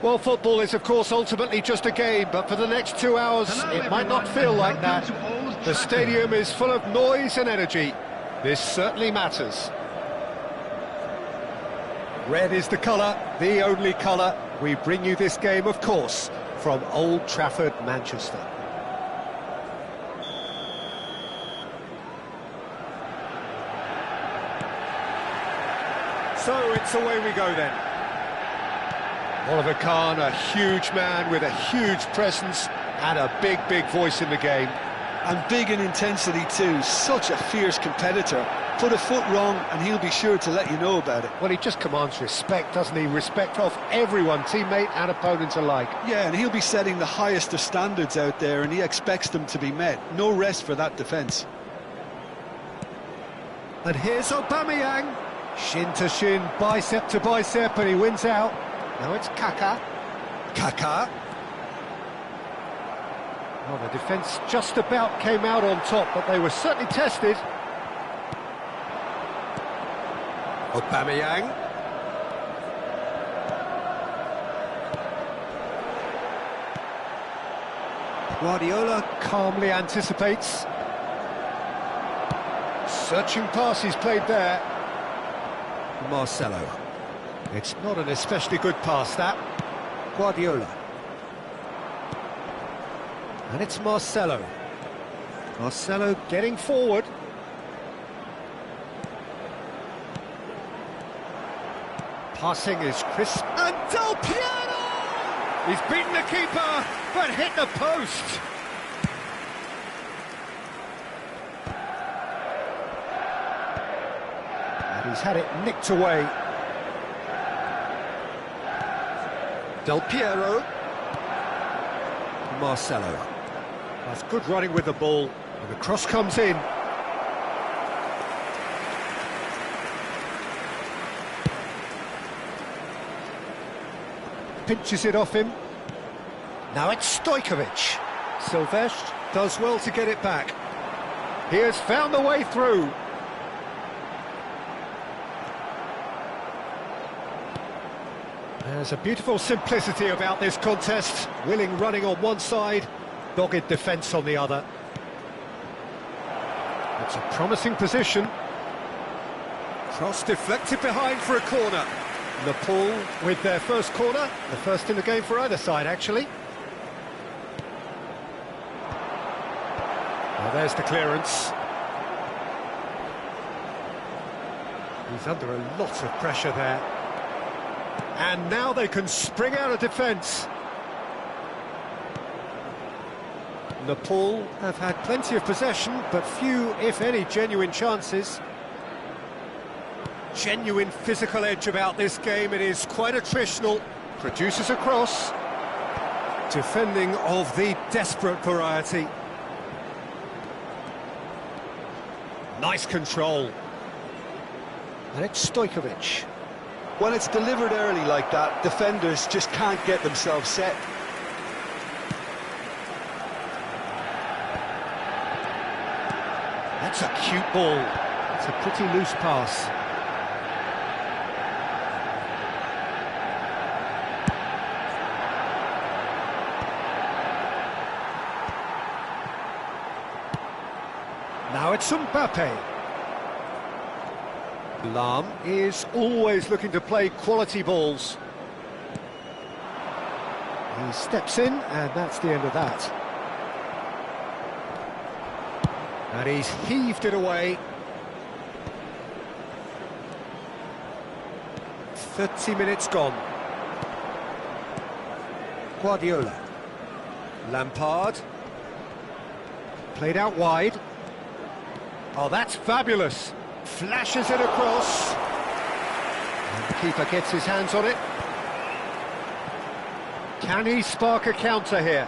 Well, football is, of course, ultimately just a game, but for the next 2 hours, it might not feel like that. The stadium is full of noise and energy. This certainly matters. Red is the colour, the only colour. We bring you this game, of course, from Old Trafford, Manchester. So it's away we go then. Oliver Kahn, a huge man with a huge presence and a big, big voice in the game. And big in intensity too, such a fierce competitor. Put a foot wrong and he'll be sure to let you know about it. Well, he just commands respect, doesn't he? Respect of everyone, teammate and opponent alike. Yeah, and he'll be setting the highest of standards out there, and he expects them to be met. No rest for that defence. And here's Aubameyang. Shin to shin, bicep to bicep, and he wins out. Now it's Kaka. Kaka. Well, the defence just about came out on top, but they were certainly tested. Aubameyang. Guardiola calmly anticipates. Searching pass he's played there. Marcelo. It's not an especially good pass, that. Guardiola. And it's Marcelo. Marcelo getting forward. Passing is crisp. And Del Piero! He's beaten the keeper, but hit the post. And he's had it nicked away. Del Piero. Marcelo. That's good running with the ball, and the cross comes in. Pinches it off him. Now it's Stojkovic. Silvestre does well to get it back. He has found the way through. There's a beautiful simplicity about this contest. Willing running on one side, dogged defence on the other. It's a promising position. Cross deflected behind for a corner. Nepal with their first corner, the first in the game for either side, actually. Well, there's the clearance. He's under a lot of pressure there. And now they can spring out of defence. Nepal have had plenty of possession, but few, if any, genuine chances. Genuine physical edge about this game. It is quite attritional. Produces a cross. Defending of the desperate variety. Nice control. And it's Stojkovic. When it's delivered early like that, defenders just can't get themselves set. That's a cute ball. It's a pretty loose pass. Now it's Mbappe. Lam is always looking to play quality balls. He steps in, and that's the end of that. And he's heaved it away. 30 minutes gone. Guardiola. Lampard. Played out wide. Oh, that's fabulous. Flashes it across. And the keeper gets his hands on it. Can he spark a counter here?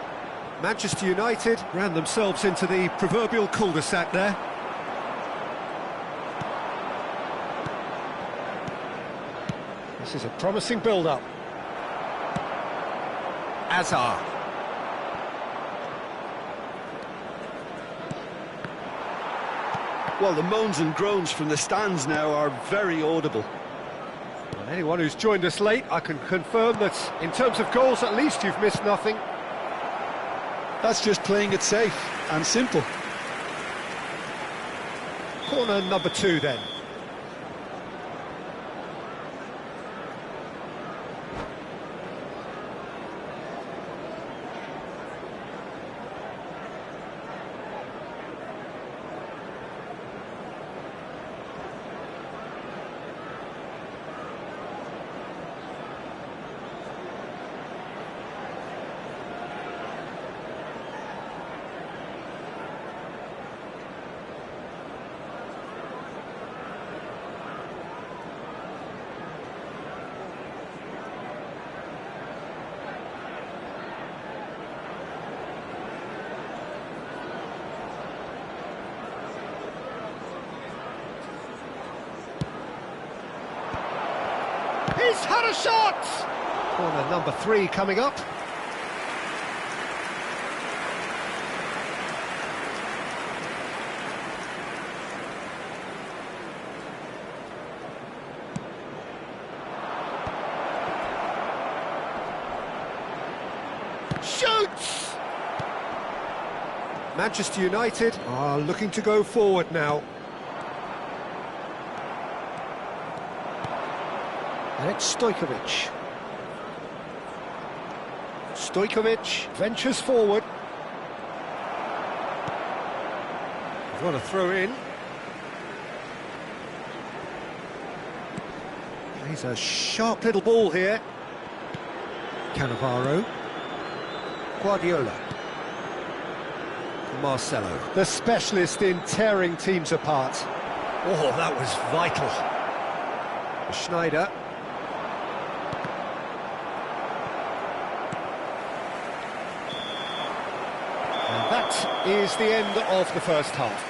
Manchester United ran themselves into the proverbial cul-de-sac there. This is a promising build-up. Azar. Well, the moans and groans from the stands now are very audible. Well, anyone who's joined us late, I can confirm that in terms of goals, at least you've missed nothing. That's just playing it safe and simple. Corner number 2 then. He's had a shot! Corner number 3 coming up. Shoots! Manchester United are looking to go forward now. And it's Stojkovic. Stojkovic ventures forward. He's got a throw in. He's a sharp little ball here. Cannavaro. Guardiola. Marcelo, the specialist in tearing teams apart. Oh, that was vital. Schneider. And that is the end of the first half.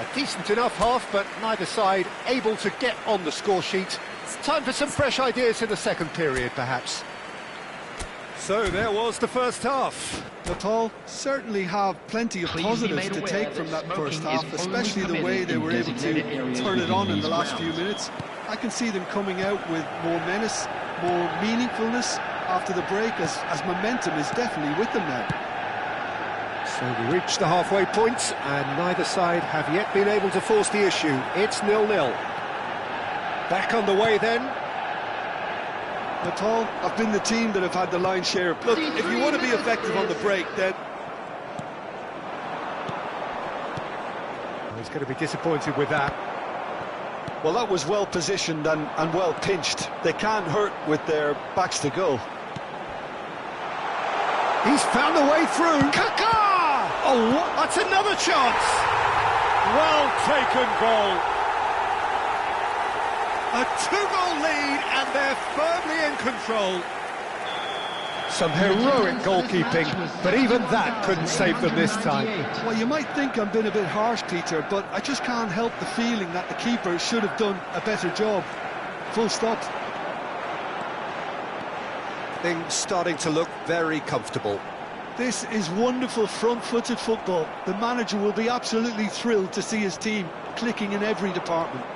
A decent enough half, but neither side able to get on the score sheet. It's time for some fresh ideas in the second period, perhaps. So there was the first half. Natal certainly have plenty of positives to take from that first half, especially the way they were able to turn it on in the last few minutes. I can see them coming out with more menace, more meaningfulness after the break, as momentum is definitely with them now. So we reached the halfway point, and neither side have yet been able to force the issue. It's 0-0. Back underway then. Natal have been the team that have had the lion's share. Look, if you want to be effective on the break, then... He's going to be disappointed with that. Well, that was well positioned and well pinched. They can't hurt with their backs to goal. He's found a way through. Kaká! Oh, that's another chance. Well taken goal. A 2-goal lead, and they're firmly in control. Some heroic goalkeeping, but even that couldn't save them this time. Well, you might think I'm being a bit harsh, Peter, but I just can't help the feeling that the keeper should have done a better job. Full stop. Things starting to look very comfortable. This is wonderful front-footed football. The manager will be absolutely thrilled to see his team clicking in every department.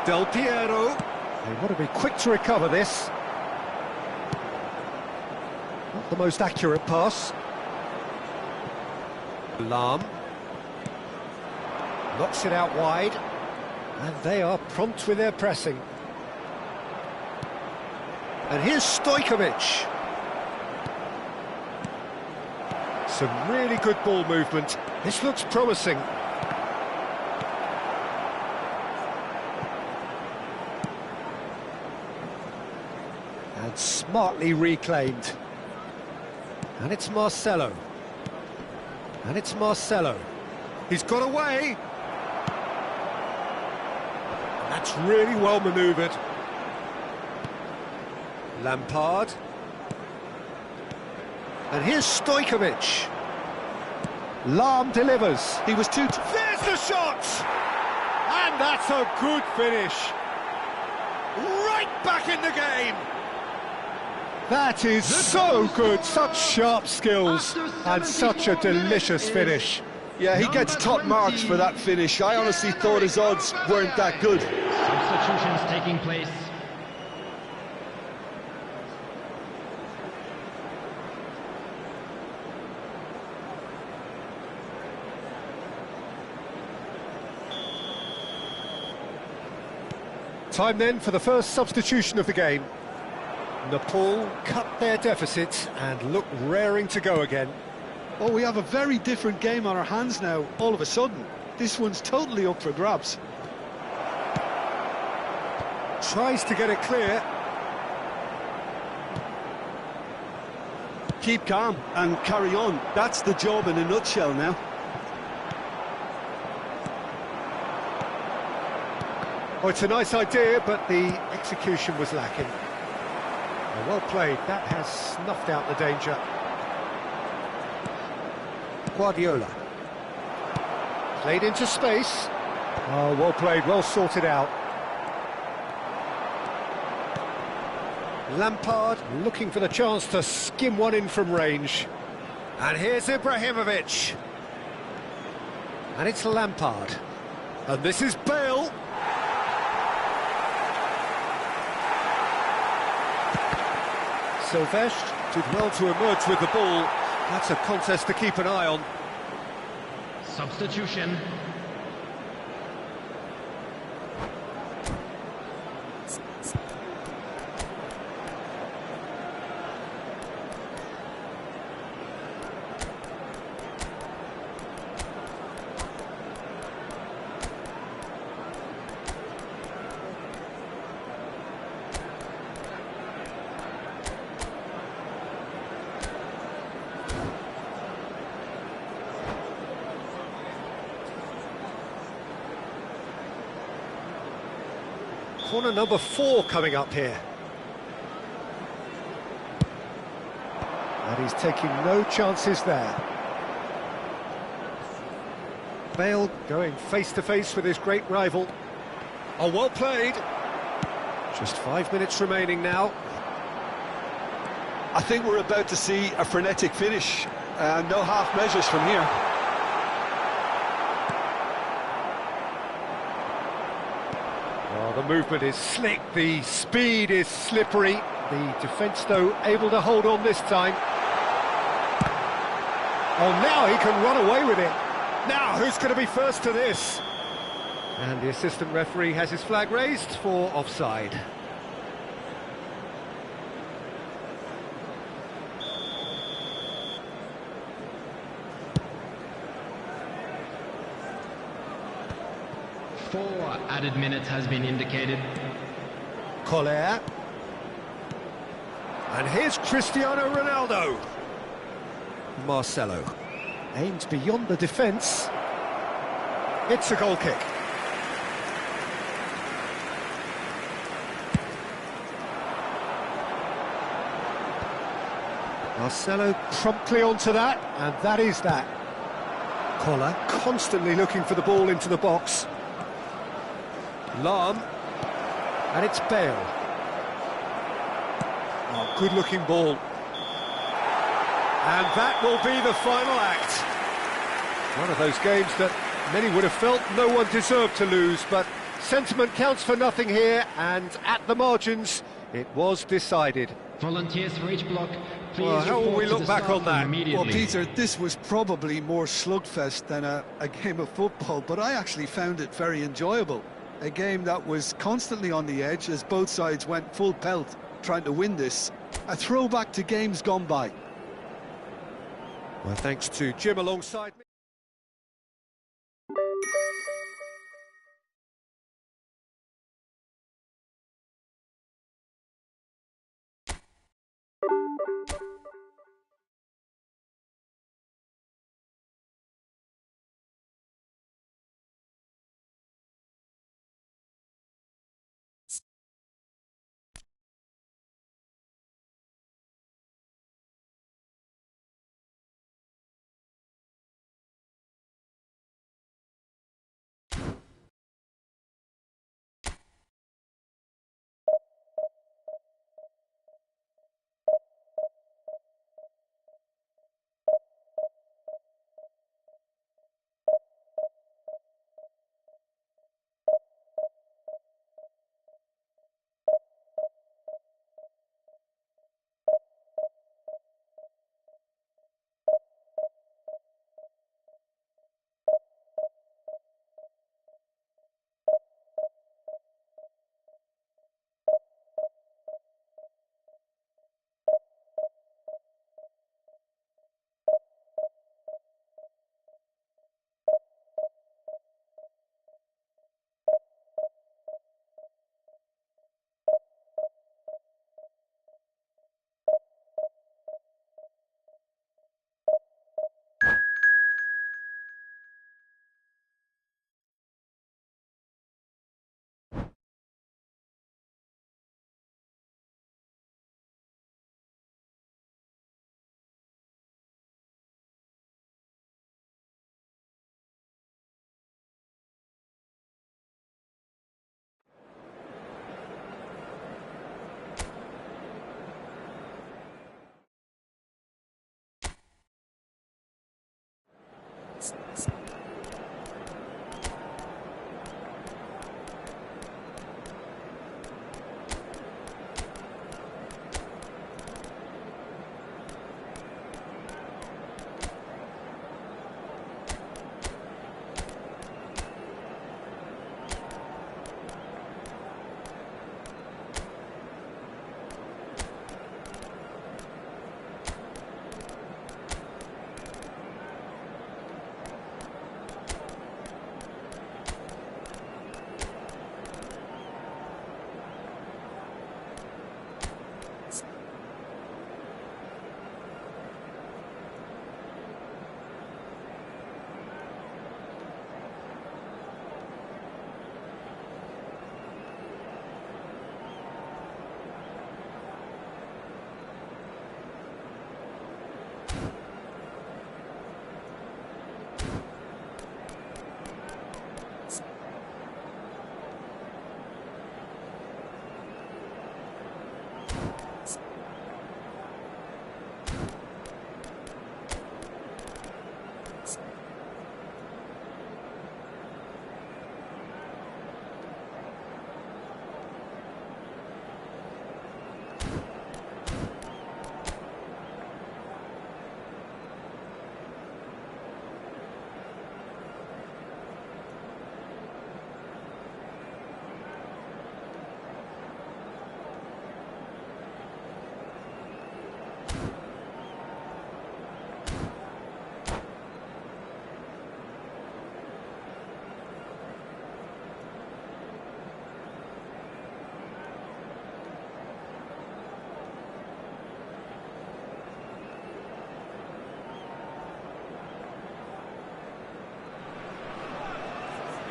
Del Piero. They want to be quick to recover this. Not the most accurate pass. Lahm. Knocks it out wide. And they are prompt with their pressing. And here's Stojkovic. Some really good ball movement. This looks promising. And smartly reclaimed. And it's Marcelo. And it's Marcelo. He's got away. That's really well manoeuvred. Lampard. And here's Stojkovic. Lahm delivers. He was too... There's the shot! And that's a good finish. Right back in the game. That is so good. Such sharp skills and such a delicious finish. Yeah, he gets top marks for that finish. I honestly thought his odds weren't that good. Substitutions taking place. Time then for the first substitution of the game. Nepal cut their deficit and look raring to go again. Oh, we have a very different game on our hands now, all of a sudden. This one's totally up for grabs. Tries to get it clear. Keep calm and carry on. That's the job in a nutshell now. Oh, it's a nice idea, but the execution was lacking. Well played. That has snuffed out the danger. Guardiola. Played into space. Oh, well played, well sorted out. Lampard looking for the chance to skim one in from range. And here's Ibrahimovic. And it's Lampard. And this is Bale. Silvestre did well to emerge with the ball. That's a contest to keep an eye on. Substitution. Corner number 4 coming up here. And he's taking no chances there. Bale going face-to-face with his great rival. Oh, well played. Just 5 minutes remaining now. I think we're about to see a frenetic finish. No half measures from here. The movement is slick, the speed is slippery. The defence, though, able to hold on this time. Oh, now he can run away with it. Now, who's going to be first to this? And the assistant referee has his flag raised for offside. Four added minutes has been indicated. Collier. And here's Cristiano Ronaldo. Marcelo. Aims beyond the defence. It's a goal kick. Marcelo promptly onto that, and that is that. Collar constantly looking for the ball into the box. Lahm, and it's Bale. Oh, good-looking ball. And that will be the final act. One of those games that many would have felt no one deserved to lose, but sentiment counts for nothing here, and at the margins, it was decided. Volunteers for each block, please. Well, how will we look back on that? Well, Peter, this was probably more slugfest than a game of football, but I actually found it very enjoyable. A game that was constantly on the edge as both sides went full pelt trying to win this. A throwback to games gone by. Well, thanks to Jim alongside me.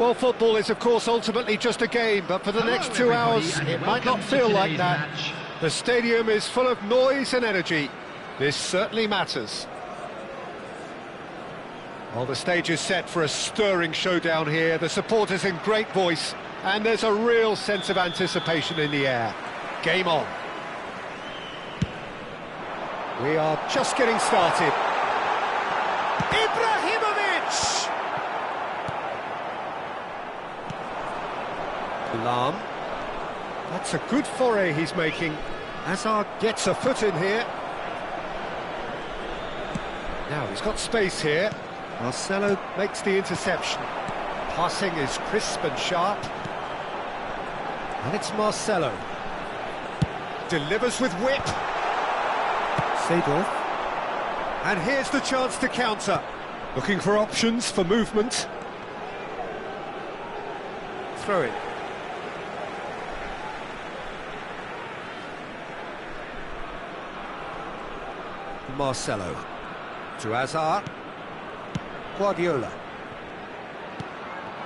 Well, football is, of course, ultimately just a game, but for the next 2 hours, it might not feel like that. The stadium is full of noise and energy. This certainly matters. Well, the stage is set for a stirring showdown here. The supporters in great voice, and there's a real sense of anticipation in the air. Game on. We are just getting started. Ibrahimovic! Lam. That's a good foray he's making. Hazard gets a foot in here. Now he's got space here. Marcelo makes the interception. Passing is crisp and sharp. And it's Marcelo. Delivers with whip. Seedorf. And here's the chance to counter. Looking for options for movement. Throw it. Marcelo. To Hazard. Guardiola.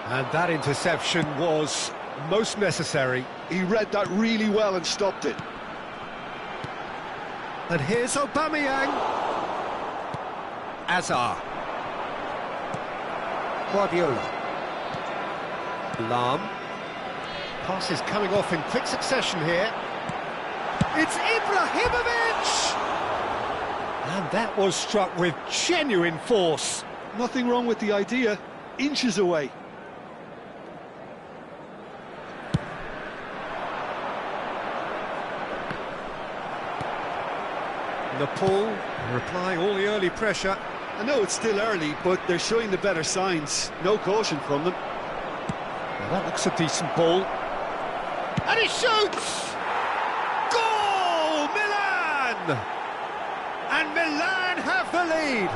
And that interception was most necessary. He read that really well and stopped it. And here's Aubameyang. Hazard. Guardiola. Lam. Pass is coming off in quick succession here. It's Ibrahimovic! And that was struck with genuine force. Nothing wrong with the idea. Inches away. Nepal replying all the early pressure. I know it's still early, but they're showing the better signs. No caution from them. Now that looks a decent ball. And he shoots! Goal! Milan! And Milan have the lead.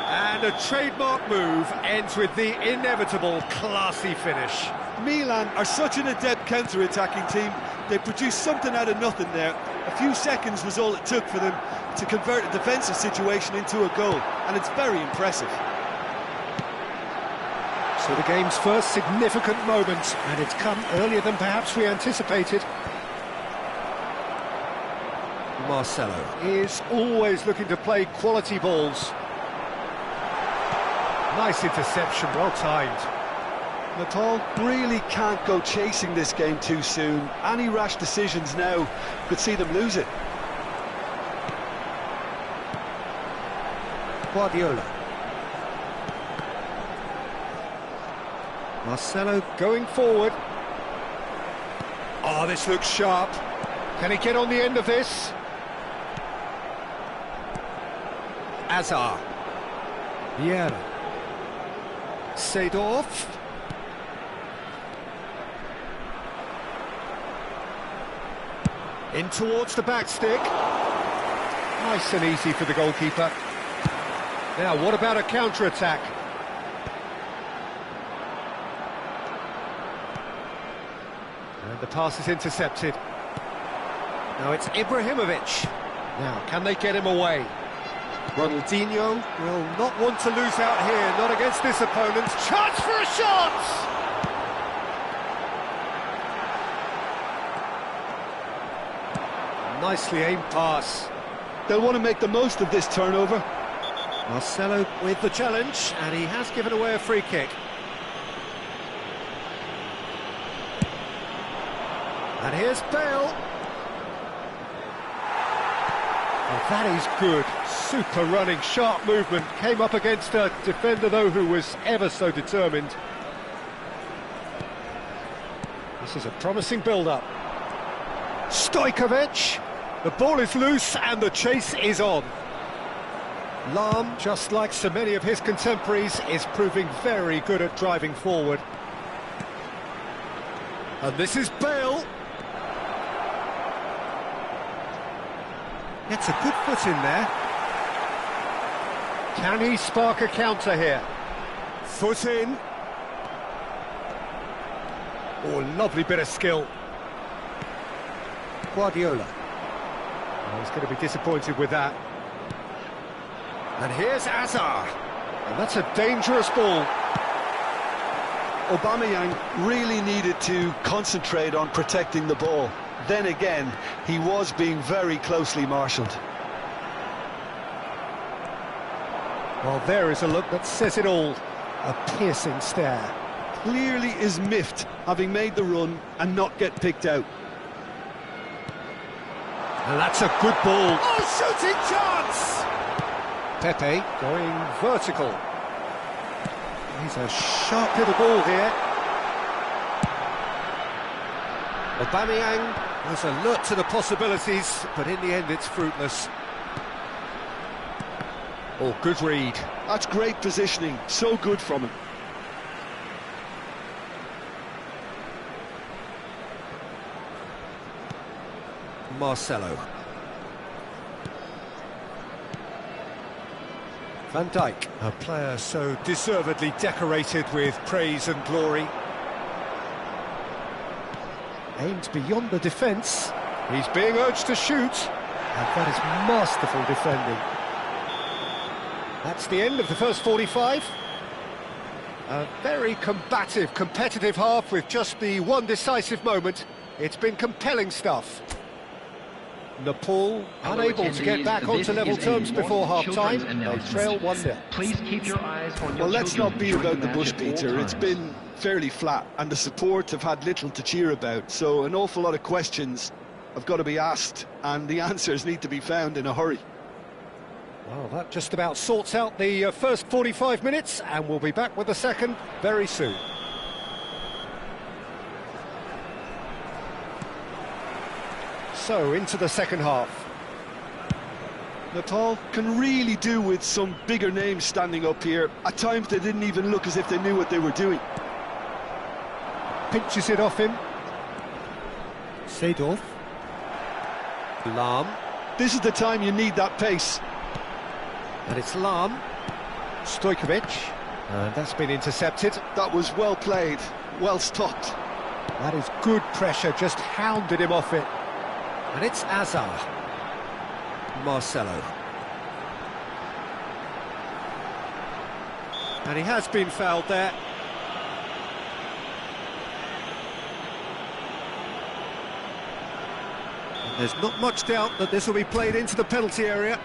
And a trademark move ends with the inevitable classy finish. Milan are such an adept counter-attacking team. They produced something out of nothing there. A few seconds was all it took for them to convert a defensive situation into a goal, and it's very impressive. So the game's first significant moment, and it's come earlier than perhaps we anticipated. Marcelo is always looking to play quality balls. Nice interception, well timed. Nepal really can't go chasing this game too soon. Any rash decisions now could see them lose it. Guardiola. Marcelo going forward. Oh, this looks sharp. Can he get on the end of this? Hazard. Bale. Seedorf. In towards the back stick. Nice and easy for the goalkeeper. Now, what about a counter-attack? And the pass is intercepted. Now it's Ibrahimovic. Now, can they get him away? Ronaldinho will not want to lose out here, not against this opponent. Chance for a shot! Nicely aimed pass. They'll want to make the most of this turnover. Marcelo with the challenge, and he has given away a free kick. And here's Bale. Oh, that is good. Super running, sharp movement. Came up against a defender, though, who was ever so determined. This is a promising build-up. Stojkovic. The ball is loose and the chase is on. Lam, just like so many of his contemporaries, is proving very good at driving forward. And this is Bale. Gets a good foot in there. Can he spark a counter here? Foot in. Oh, lovely bit of skill. Guardiola. Oh, he's going to be disappointed with that. And here's Hazard. And that's a dangerous ball. Aubameyang really needed to concentrate on protecting the ball. Then again, he was being very closely marshalled. Well, there is a look that says it all. A piercing stare. Clearly is miffed, having made the run and not get picked out. And that's a good ball. Oh, shooting chance! Pepe going vertical. He's a sharp little ball here. Aubameyang was alert to the possibilities, but in the end it's fruitless. Oh, good read. That's great positioning, so good from him. Marcelo. Van Dijk, a player so deservedly decorated with praise and glory. Aimed beyond the defence. He's being urged to shoot. And that is masterful defending. That's the end of the first 45. A very combative, competitive half with just the one decisive moment. It's been compelling stuff. Nepal unable to get back onto level terms before half-time. They trail 1-0. Please keep your eyes on your Well, let's not beat during about the match bush, at all Peter. It's times. been fairly flat, and the support have had little to cheer about, so an awful lot of questions have got to be asked, and the answers need to be found in a hurry. Well, that just about sorts out the first 45 minutes, and we'll be back with the second very soon. So, into the second half. Nepal can really do with some bigger names standing up here. At times they didn't even look as if they knew what they were doing. Pinches it off him. Seedorf. Lahm. This is the time you need that pace. And it's Lahm. Stojkovic. And that's been intercepted. That was well played, well stopped. That is good pressure, just hounded him off it. And it's Azar. Marcelo. And he has been fouled there. And there's not much doubt that this will be played into the penalty area.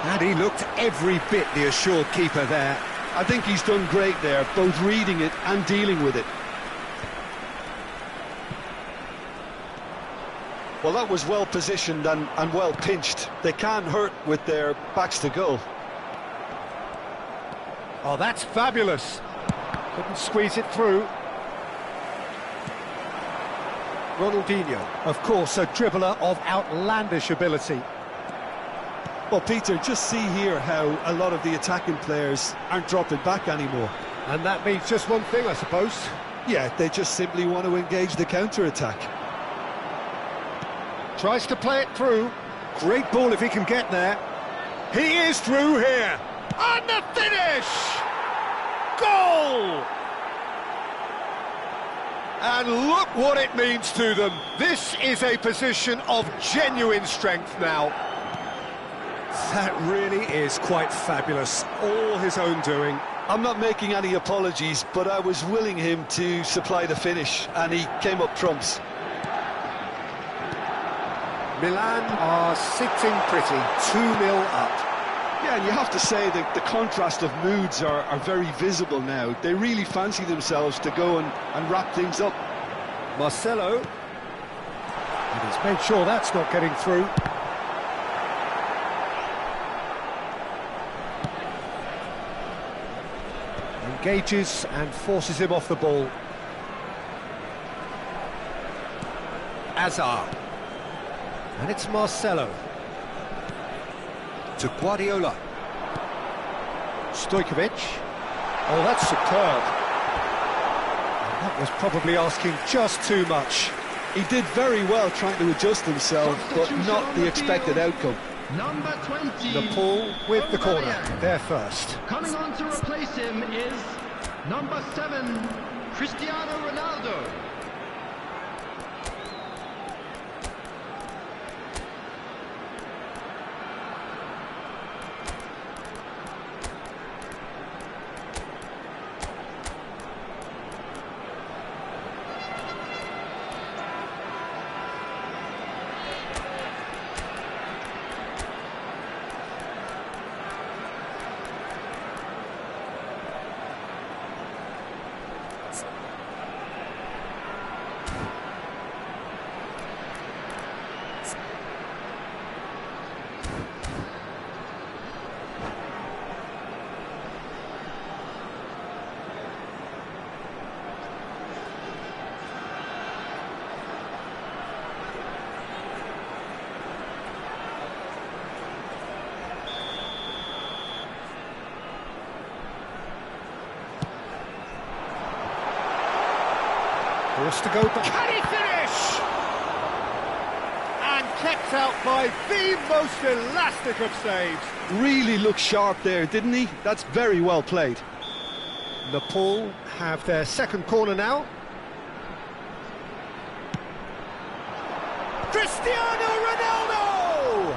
And he looked every bit the assured keeper there. I think he's done great there, both reading it and dealing with it. Well, that was well positioned and well pinched. They can hurt with their backs to goal. Oh, that's fabulous. Couldn't squeeze it through. Ronaldinho, of course, a dribbler of outlandish ability. Well, Peter, just see here how a lot of the attacking players aren't dropping back anymore. And that means just one thing, I suppose. Yeah, they just simply want to engage the counter-attack. Tries to play it through. Great ball if he can get there. He is through here. And the finish! Goal! And look what it means to them. This is a position of genuine strength now. That really is quite fabulous. All his own doing. I'm not making any apologies, but I was willing him to supply the finish, and he came up trumps. Milan are sitting pretty, 2-0 up. Yeah, and you have to say that the contrast of moods are very visible now. They really fancy themselves to go and wrap things up. Marcelo. And he's made sure that's not getting through. Engages and forces him off the ball. Azar. And it's Marcelo. To Guardiola. Stojkovic. Oh, that's superb. And that was probably asking just too much. He did very well trying to adjust himself, but not the expected outcome. Number 20. Nepal with the corner, Aubameyang. there first. Coming on to replace him is number 7, Cristiano Ronaldo. Forced to go, but can he finish? And kept out by the most elastic of saves. Really looked sharp there, didn't he? That's very well played. Nepal have their second corner now. Cristiano Ronaldo!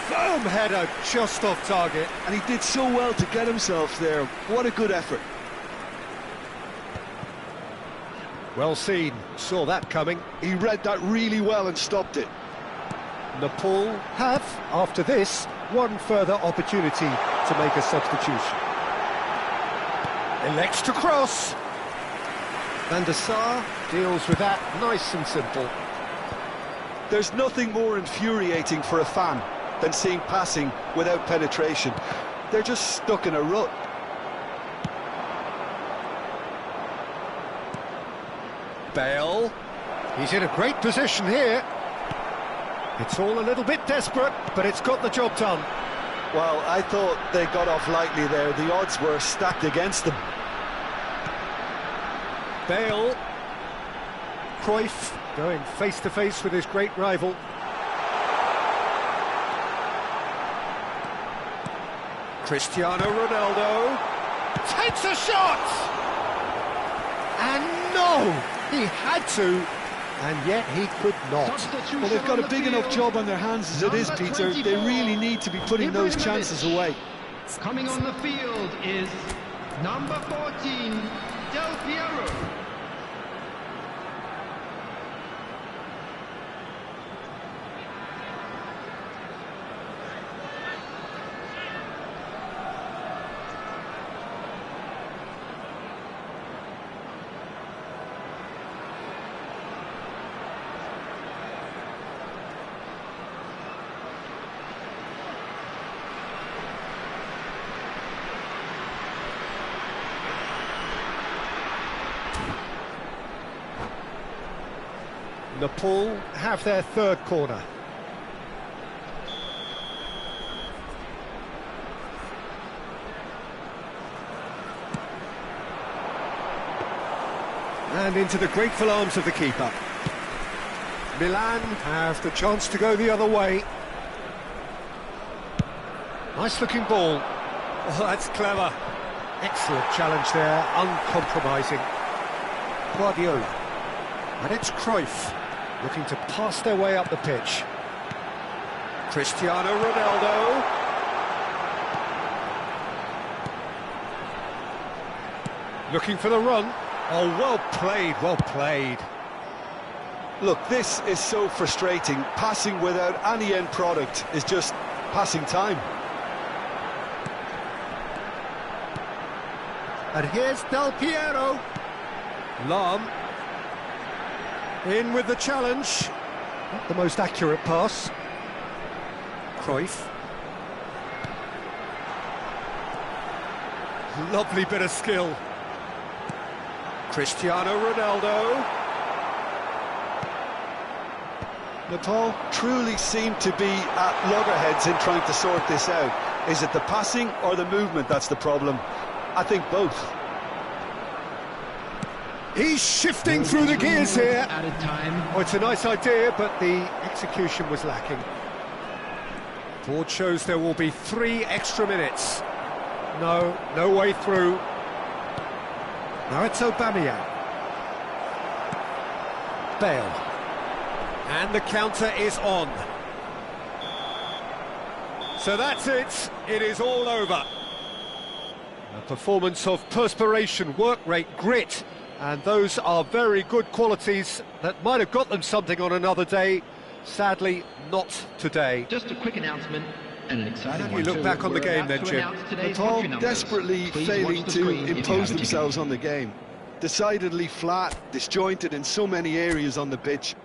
Firm header just off target. And he did so well to get himself there. What a good effort. Well seen, saw that coming. He read that really well and stopped it. Nepal have, after this, one further opportunity to make a substitution. Elects to cross. Van der Sar deals with that nice and simple. There's nothing more infuriating for a fan than seeing passing without penetration. They're just stuck in a rut. Bale, he's in a great position here. It's all a little bit desperate, but it's got the job done. Well, I thought they got off lightly there. The odds were stacked against them. Bale, Cruyff going face to face with his great rival. Cristiano Ronaldo takes a shot! And no! He had to, and yet he could not. Well, they've got a big enough job on their hands as it is, Peter. They really need to be putting those chances away. Coming on the field is number 14, Del Piero. Nepal have their third corner. And into the grateful arms of the keeper. Milan have the chance to go the other way. Nice looking ball. Oh, that's clever. Excellent challenge there, uncompromising. Guardiola. And it's Cruyff, looking to pass their way up the pitch. Cristiano Ronaldo. Looking for the run. Oh, well played, well played. Look, this is so frustrating. Passing without any end product is just passing time. And here's Del Piero. Lam. In with the challenge. Not the most accurate pass. Cruyff. Lovely bit of skill. Cristiano Ronaldo. Nepal truly seem to be at loggerheads in trying to sort this out. Is it the passing or the movement that's the problem? I think both. He's shifting through the gears here. Added time. Oh, it's a nice idea, but the execution was lacking. Board shows there will be 3 extra minutes. No way through. Now it's Aubameyang. Bale. And the counter is on. So that's it. It is all over. A performance of perspiration, work rate, grit. And those are very good qualities that might have got them something on another day. Sadly, not today. Just a quick announcement and an exciting How do one. you look back on the game then, Jim? All desperately failing to impose themselves on the game. Decidedly flat, disjointed in so many areas on the pitch.